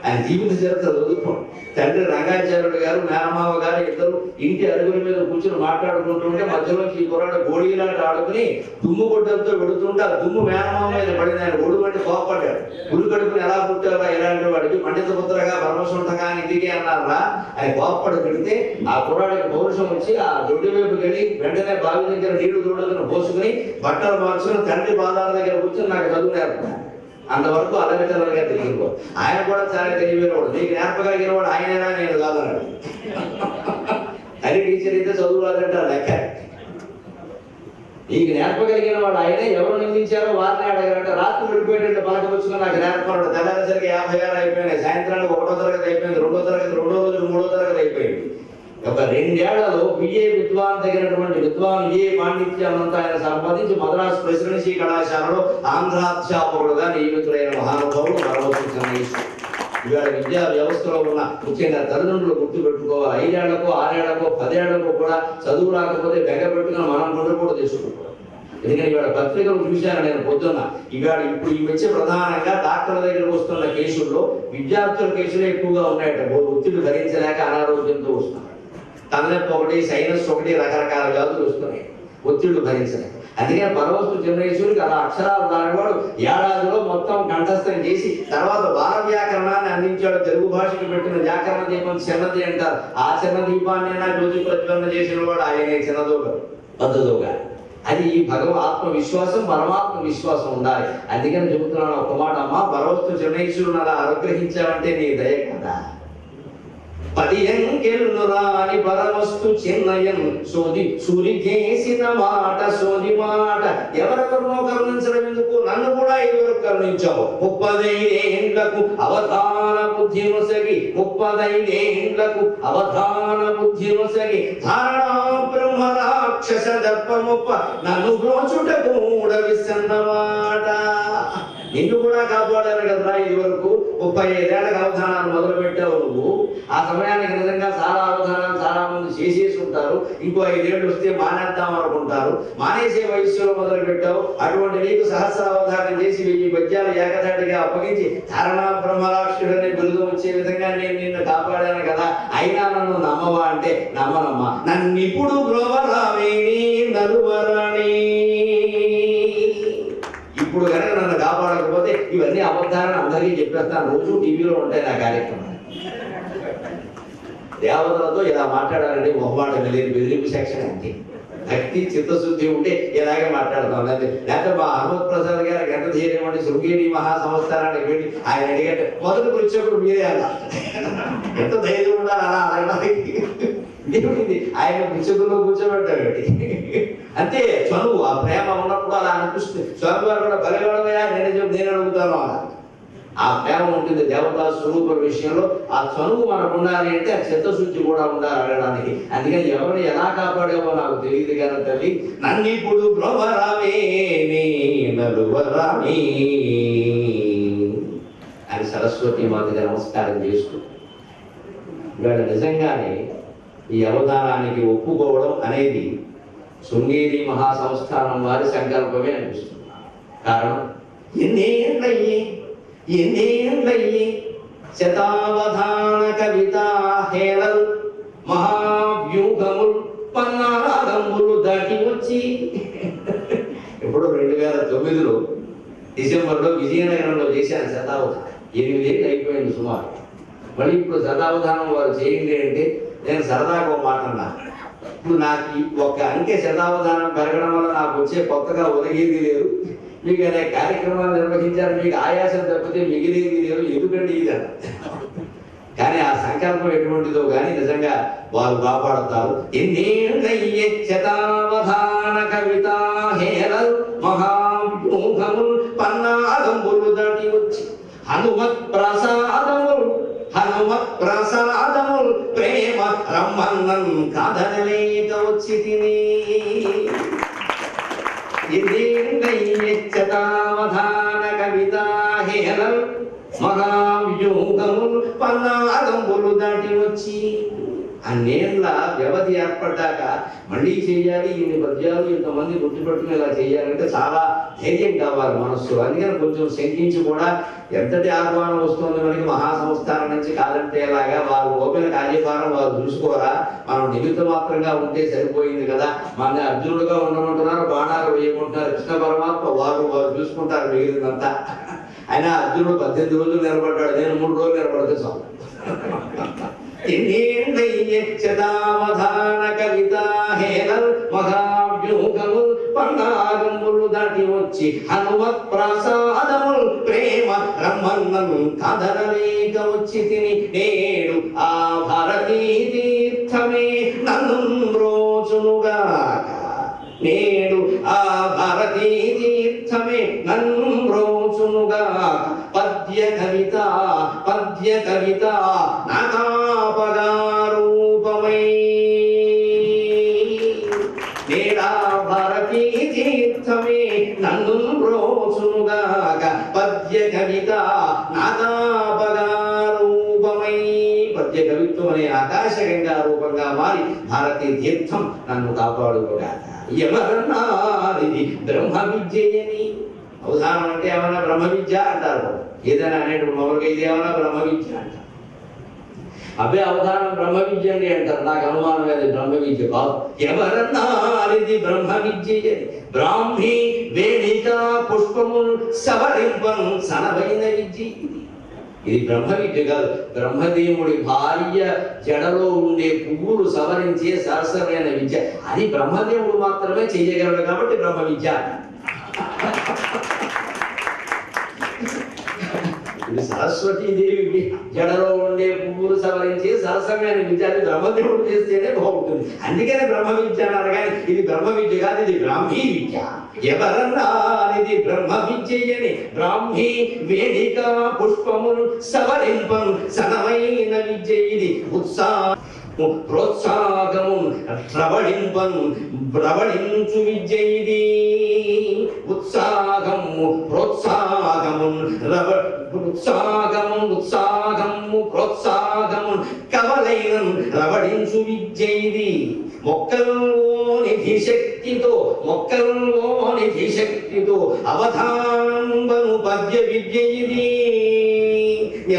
Speaker 3: ఆయన జీవిత చరిత్ర చదువుకోండి తండ్రి రంగాచార్యుడు గారు మేనమామ గారు ఇద్దరు ఇంటి అరుగుల మీద కూర్చొని మాట్లాడుకుంటుంటే మధ్యలోకి ఈ కుర్రాడు గోళీలాట ఆడుకుని దుమ్ము గుడ్డలతో వెడుతుంటే ఆ దుమ్ము మేనమామ మీద పడింది ఆయన ఒడు వంటి కోపడ్డాడు గుడి కడుపుని ఎలా పుట్టారా ఇలాంటి వాడికి పండిత పుత్రగా పరమశుంఠగా ఇదిగే అన్నారా ఆయన కోపపడి పెడితే ఆ కుర్రాడికి పౌరుషం వచ్చి ఆ దొడ్డి వైపుకి వెళ్ళి వెంటనే బావి దగ్గర నీళ్లు దొడ్డుకుని పోసుకుని బట్టలు మార్చుకుని తండ్రి పాదాల దగ్గర కూర్చొని నాకు చదువు నేర్పుతాను అంతవరకు అలవితలుగా తిరిగిపో ఆయన కూడా చాలా తెలియవాడు నీకు నేర్పగలిగిన వాడు ఆయనైనా నేను కాదన్నాడు అని టీచర్ అయితే చదువు రాదంటారు లెక్క నీకు నేర్పగలిగిన వాడు ఆయనే ఎవరు నిందించారో వారిని అడగారంటే రాత్రి వెళ్ళిపోయేటట్టు పలకపుచ్చుకుని నాకు నేర్పన్నాడు తెల్లారిసరికి 56 అయిపోయినాయి సాయంత్రానికి 1వ తరగతి అయిపోయింది 2వ తరగతి 2వ రోజు 3వ తరగతి అయిపోయింది ఒక 2 ఏళ్లలో బిఏ విద్వాన్ తగినటువంటి విద్వాన్ ఏ పాండిత్యాన్నంతా ఆయన సంపాదించి మద్రాసు ప్రెసిడెన్సీ కళాశాలలో ఆంధ్రాధ్యాపకుడుగా నియమితులైన మహానుభావుడు పరవస్తు చెన్నైశ్వరుడు ఇవాళ విద్యా వ్యవస్థలో ఉన్న ముఖ్యంగా తల్లిదండ్రులు గుర్తుపెట్టుకోవాలి 5 ఏళ్లకో 6 ఏళ్లకో 10 ఏళ్లకో కూడా చదువు రాకపోతే బెగపెట్టుకుని మనం గుండె కూడా తీసుకుంటాం ఎందుకంటే ఇవాళ పత్రికలు చూశాను నేను పొద్దున్న ఇవాళ ఇప్పుడు ఈ వచ్చే ప్రధానంగా డాక్టర్ల దగ్గరకు వస్తున్న కేసుల్లో విద్యార్థుల కేసులే ఎక్కువగా ఉన్నాయట ఒత్తిడి భరించలేక అనారోగ్యంతో వస్తున్నారు తలనొప్పి ఒకటి సైనస్ ఒకటి రకరకాల వ్యాధులు వస్తున్నాయి ఒత్తిళ్లు భరించలేక అందుకని పరవస్తు జనరేశ్వరికి అలా అక్షరాలు రానివాడు ఏడాదిలో మొత్తం కంఠస్థం చేసి తర్వాత బాల వ్యాకరణాన్ని అందించాడు తెలుగు భాషకు పెట్టిన వ్యాకరణ దీపం చిన్నది అంటారు ఆ చిన్న దీపాన్ని జ్యోతి ప్రజ్వలన చేసిన వాడు ఆయనే చిన్నదోగా పెద్దదోగా అది ఈ ఆత్మవిశ్వాసం పరమాత్మ విశ్వాసం ఉండాలి అందుకని చెబుతున్నాను ఒక మాట అమ్మ పరవస్తు జనరేశ్వరుని అలా అనుగ్రహించావంటే నీ దయ కదా 10 అంకెలు రాని పరవస్తు చిన్నయం సూరి చేసిన మాట సోది మాట ఎవరెవరినో కరుణించడం ఎందుకు నన్ను కూడా ఎవరు కరుణించావు 35 ఏండ్లకు అవధాన బుద్ధి నొసగి 35 ఏండ్లకు అవధాన బుద్ధి నొసగి ధారణా బ్రహ్మ రాక్షస దర్పముప్ప నన్ను బ్రోచుట కూడా విసన్నమాట నిన్ను కూడా కాపాడారు కదరా ఇది వరకు 35 ఏళ్ళకి అవధానాన్ని మొదలు పెట్టావు నువ్వు ఆ సమయానికి నిజంగా చాలా అవధానాలు చాలా మంది చేసేసి ఉంటారు ఇంకో 5 ఏళ్ళు వస్తే మానేద్దాం అనుకుంటారు మానేసే వయస్సులో మొదలు పెట్టావు అటువంటి నీకు సహస్రావధానం చేసి 1000 పద్యాలు ఏకదాటిగా అప్పగించి ధారణా బ్రహ్మరాక్షుడని బిరుదు వచ్చే విధంగా నేను నిన్ను కాపాడాను కదా అయినా నన్ను నమ్మవా అంటే నమ్మనమ్మా నన్ను ఇప్పుడు బ్రోవరావేణి నలువరాణి ఇప్పుడు కనుక నన్ను కాపాడకపోతే ఇవన్నీ అబద్ధాలను అందరికీ చెప్పేస్తాను రోజు టీవీలో ఉంటాయి నా కార్యక్రమం దేవతలతో ఇలా మాట్లాడాలంటే మొహమాట వెళ్ళేది బెదిరింపు సెక్షన్ అంటే భక్తి చిత్తశుద్ధి ఉంటే ఇలాగే మాట్లాడతాం లేకపోతే మా హనుమత్ ప్రసాద్ గారికి ఎంత ధైర్యం అంటే శృంగేరి మహాసంస్థానానికి వెళ్ళి ఆయన అడిగంటే మొదటి కూర్చోప్పుడు మీరే అలా ఎంత ధైర్యం ఉండాలి అలా అనడానికి ఏమిటి ఆయన పుచ్చకుల్లో కూర్చోబెట్టాడు అంతే చనువు ఆ ప్రేమ ఉన్నప్పుడు అలా అనిపిస్తుంది స్వామి వారు కూడా బలివాడమయ్యా నేను అడుగుతాను అలా ఆ ప్రేమ ఉంటుంది దేవతా స్వరూప విషయంలో ఆ చనువు మనకు ఉండాలి అంటే ఆ చిత్తశుద్ధి కూడా ఉండాలి అడగడానికి అందుకని ఎవరిని ఎలా కాపాడేవో నాకు తెలియదు కానీ తల్లి నన్నిప్పుడు బ్రహ్మరామేని నలువరామి అని సరస్వతి మాతగా నమస్కారం చేస్తూ ఇవాళ నిజంగానే ఈ అవధానానికి ఒప్పుకోవడం అనేది శృంగేరి మహాసంస్థానం వారి సంకల్పమే అనిపిస్తుంది కారణం ఎన్నేళ్ళయ్యి శతావధాన కవితా హేళల్ మహావ్యూహముల్ పన్నాగములు దాటి వచ్చి. ఇప్పుడు 2009లో డిసెంబర్లో విజయనగరంలో చేశాను శతావధానం. 8 ఏళ్ళు అయిపోయింది సుమారు. మళ్ళీ ఇప్పుడు శతావధానం వారు చేయండి అంటే నేను సరదాగా ఒక మాట అన్నా. ఇప్పుడు నాకు ఒక్క అంకె శతావధానం పెరగడం వల్ల నాకు వచ్చే కొత్తగా ఒదిగేది లేదు. మీకు అనే కార్యక్రమాలు నిర్వహించారు, మీకు ఆయాసం తప్పితే మిగిలేది లేదు, ఎందుకంటే ఇదన్న. కానీ ఆ సంకల్పం ఎటువంటిదో కానీ నిజంగా వారు కాపాడుతారు. ఎన్నేళ్ళయ్యే శతావధాన కవితా హేళల్ మహావ్యూహముల్ పన్నాగములు దాటి వచ్చి హనుమత్ ప్రసాదముల్ ప్రేమ రమ్మన్నన్ కాదనలేక వచ్చి తిని. శతావధాన కవితా హేళల్ మహావ్యూహముల్ పన్నాగములు దాటి వచ్చి. అన్నేళ్ళ వ్యవధి ఏర్పడ్డాక మళ్ళీ చేయాలి, ఇన్ని పద్యాలు ఇంతమంది గుర్తుపెట్టుకుని ఇలా చేయాలంటే చాలా ధైర్యం కావాలి మనస్సు. అందుకని కొంచెం శంకించి కూడా ఎంతటి ఆహ్వానం వస్తుంది మనకి మహాసంస్థానం నుంచి, కాదంటే ఎలాగా వారు ఓపెన కార్యభారం వారు చూసుకోరా, మనం నిమిత్త మాత్రంగా ఉంటే సరిపోయింది కదా. మన అర్జునుడుగా ఉండమంటున్నారు, బాణాలు వేయమంటున్నారు కృష్ణ పరమాత్మ, వారు చూసుకుంటారు మిగిలినంతా. ఆయన అర్జునుడు 18 రోజులు నిలబడ్డాడు, నేను 3 రోజులు నిలబడితే చాలు. శతావధాన కవితా హేళల్ మహావ్యూహముల్ పన్నాగములు దాటి వచ్చి హనుమత్ ప్రసాదముల్ ప్రేమ రమ్మన్నన్ కాదనలేక వచ్చి తిని. నేడు ఆ భారతీ తీర్థమే నన్ను రోజునుగాక, నేడు ఆ భారతీ తీర్థమే నన్ను రోజునుగాక. పద్య కవిత నాగాపగారూపమై నేడా భారతీ తీర్థమే నన్ను రోజునుగాక. పద్య కవిత నాగాపగారూపమై, పద్య కవిత్వం అనే ఆకాశగంగా రూపంగా మారి భారతీ తీర్థం నన్ను కాపాడుకోగాక. ఎవరన్నారిది బ్రహ్మ విద్యని. అవధానం అంటే ఏమన్నా బ్రహ్మ విద్య అంటారు, ఏదైనా అనేటువంటి మామూలుగా ఇది ఏమన్నా బ్రహ్మ విద్య అంటారు. అబ్బే అవధానం బ్రహ్మ విద్య అని అంటారు, నాకు అనుమానం అది బ్రహ్మ విద్య కాదు. ఎవరన్నారిది బ్రహ్మ విద్య, బ్రాహ్మీ వేణిక పుష్పముల్ సవరింపన్ సనవైన విద్య. ఇది బ్రహ్మ విద్య కాదు, బ్రహ్మదేవుడి భార్య జడలో ఉండే పువ్వులు సవరించే సరసమైన విద్య. అది బ్రహ్మదేవుడు మాత్రమే చెయ్యగలడు కాబట్టి బ్రహ్మ విద్య. ఇది సరస్వతీదేవి జడలో ఉండే పువ్వులు సవరించే సరసమైన విద్య, అది బ్రహ్మదేవుడు చేస్తేనే బాగుంటుంది. అందుకనే బ్రహ్మ విద్య అన్నారు. కానీ ఇది బ్రహ్మ విద్య కాదు, ఇది బ్రాహ్మీ విద్య. ఎవరన్నా ఇది బ్రహ్మ విద్యని, బ్రాహ్మీ వేదిక పుష్పములు సవరింపం సనమైన విద్య. ఇది ప్రోత్సాహము ప్రబళించు విద్య. ఇది ఉత్సాహము ప్రోత్సాహము కవలైన రవడించు విద్య. ఇది మొక్కల్లోని శక్తితో అవధానంబను పద్య విద్య. ఇది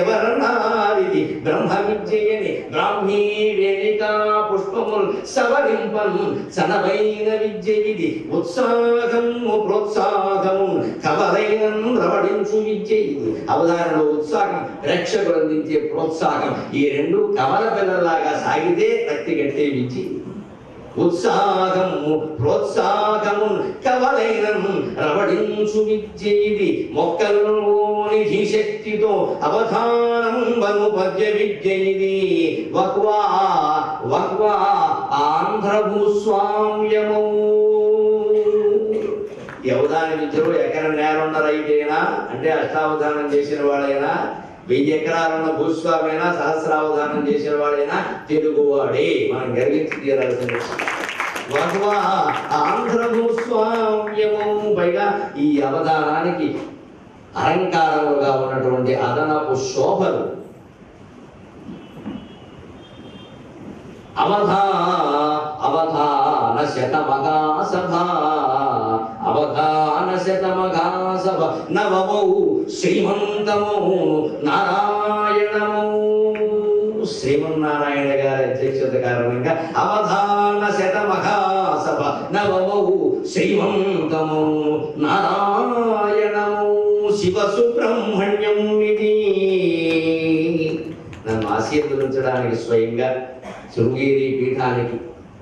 Speaker 3: ఎవరన్నారిది బ్రహ్మ విద్యని, బ్రాహ్మీ వేదిక పుష్పముల్ సవరింపన్ సనవైన విద్య. ఇది ఉత్సాహము ప్రోత్సాహము కవలైన రవడించు విద్య. ఇది అవధానంలో ఉత్సాహం, ప్రేక్షకులు అందించే ప్రోత్సాహం, ఈ రెండు కవల పిల్లలాగా సాగితే రక్తి కట్టే విద్య. ఉత్సాహము ప్రోత్సాహము కవలైన రవడించు విద్య. ఇది మొక్కల్లోని శక్తితో అవధానం వను పద్య విద్య. ఇది వక్వా ఆంధ్రభూస్వామ్యము. ఈ అవధాన విద్యలో ఎకరం నేరున్న రైతేనా అంటే అష్టావధానం చేసిన వాడైనా, 1000 ఎకరాలున్న భూస్వామైనా, సహస్రావధానం చేసిన వాడైనా తెలుగువాడే. మనం గర్వించి తీరాల్సిన ఆంధ్ర భూస్వామ్యము. పైగా ఈ అవధానానికి అలంకారములుగా ఉన్నటువంటి అదనపు శోభలు అవధాన శతమగా సభ నవమౌ శ్రీమంతమౌ నారాయణ నారాయణము. శ్రీమన్నారాయణ గారి అధ్యక్షత కారణంగా అవధాన శతమహాసభ నవమౌ శ్రీమంతము నారాయణము శివ సుబ్రహ్మణ్యం. ఇది నన్ను ఆశీర్వదించడానికి స్వయంగా శృంగేరి పీఠానికి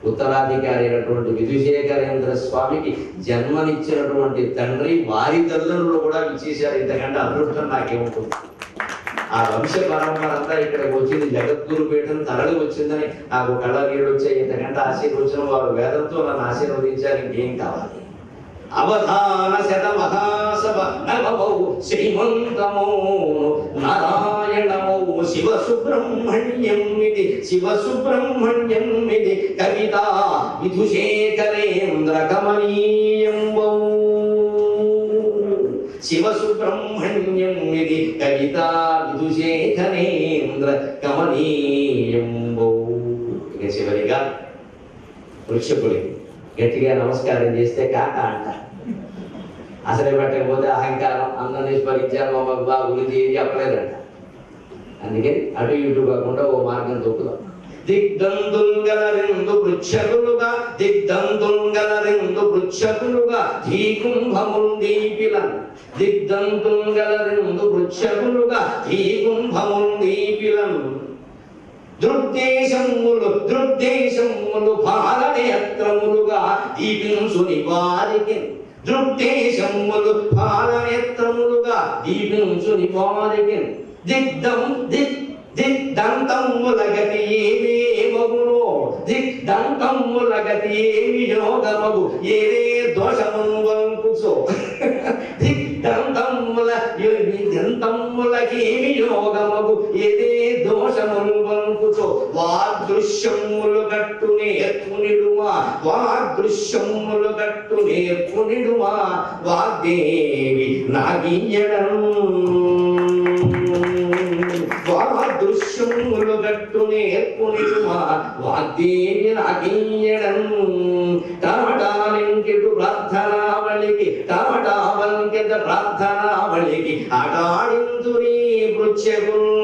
Speaker 3: ఉత్తరాధికారి అయినటువంటి విధుశేఖరేంద్ర స్వామికి జన్మనిచ్చినటువంటి తండ్రి వారి తల్లిదండ్రులు కూడా విచ్చేశారు. ఇంతకంటే అదృష్టం నాకేముంటుంది? ఆ వంశ పరంపర అంతా ఇక్కడికి వచ్చింది. జగద్గురు పీఠం తరలి వచ్చిందని నాకు కళ్ళ నీళ్ళు వచ్చాయి. ఇంతకంటే ఆశీర్వచనం వారు వేదంతో నన్ను ఆశీర్వదించారు. ఇంకేం కావాలి? అవధాన శత మహాసభ నవమౌ శ్రీమంతమో నారాయణమౌ శివ సుబ్రహ్మణ్యం. ఇది శివ సుబ్రహ్మణ్యం. ఇది కవిత విధుశేఖరేంద్ర కమనీయంబౌ. శివ సుబ్రహ్మణ్యం. ఇది కవిత విధుశేఖరేంద్ర కమనీయంబౌ. ఇక చివరిగా వృక్షకుడికి గట్టిగా నమస్కారం చేస్తే కాక అంటారు. అసలే పెట్టకపోతే అహంకారం అందరినీ స్మరించాను మా గురించి ఏం చెప్పలేదంట. అందుకని అటు ఇటు కాకుండా ఓ మార్గం తొక్కుదాం. దిగ్దందుంగల రెండు వృక్షకులుగా దిగ్దందుంగల రెండు వృక్షకులుగా ధీకుంభముందీపిలన్. దిగ్దందుంగల రెండు వృక్షకులుగా ధీకుంభముందీపిలన్. దృగ్దేశములు పాలనేత్రములుగా దీపించుని వారికి. దృగ్దేశములు పాలనేత్రములుగా దీపించుని వారికి. దిగ్దంతముల గతి ఏమి మగునో. దిగ్దంతముల గతి ఏమి యోగమగు ఏదే దోషమును వంకుచో. దంతములకేమి యోగమగు ఏదే దోషమును వంకుచో. వాదృశ్యములు గట్టు నేర్పునిడుమా. వాదృశ్యములు గట్టు నేర్పునిడుమా. వాగ్దేవి నాగీయడం. వాదృశ్యములు గట్టు నేర్పునిడుమా. వాగ్దేవి నాగీయడం. టాటాలింకిటు ప్రార్థనావళికి టాటావంకిత ప్రార్థనావళికి ఆటాడింతుని వృక్షకులు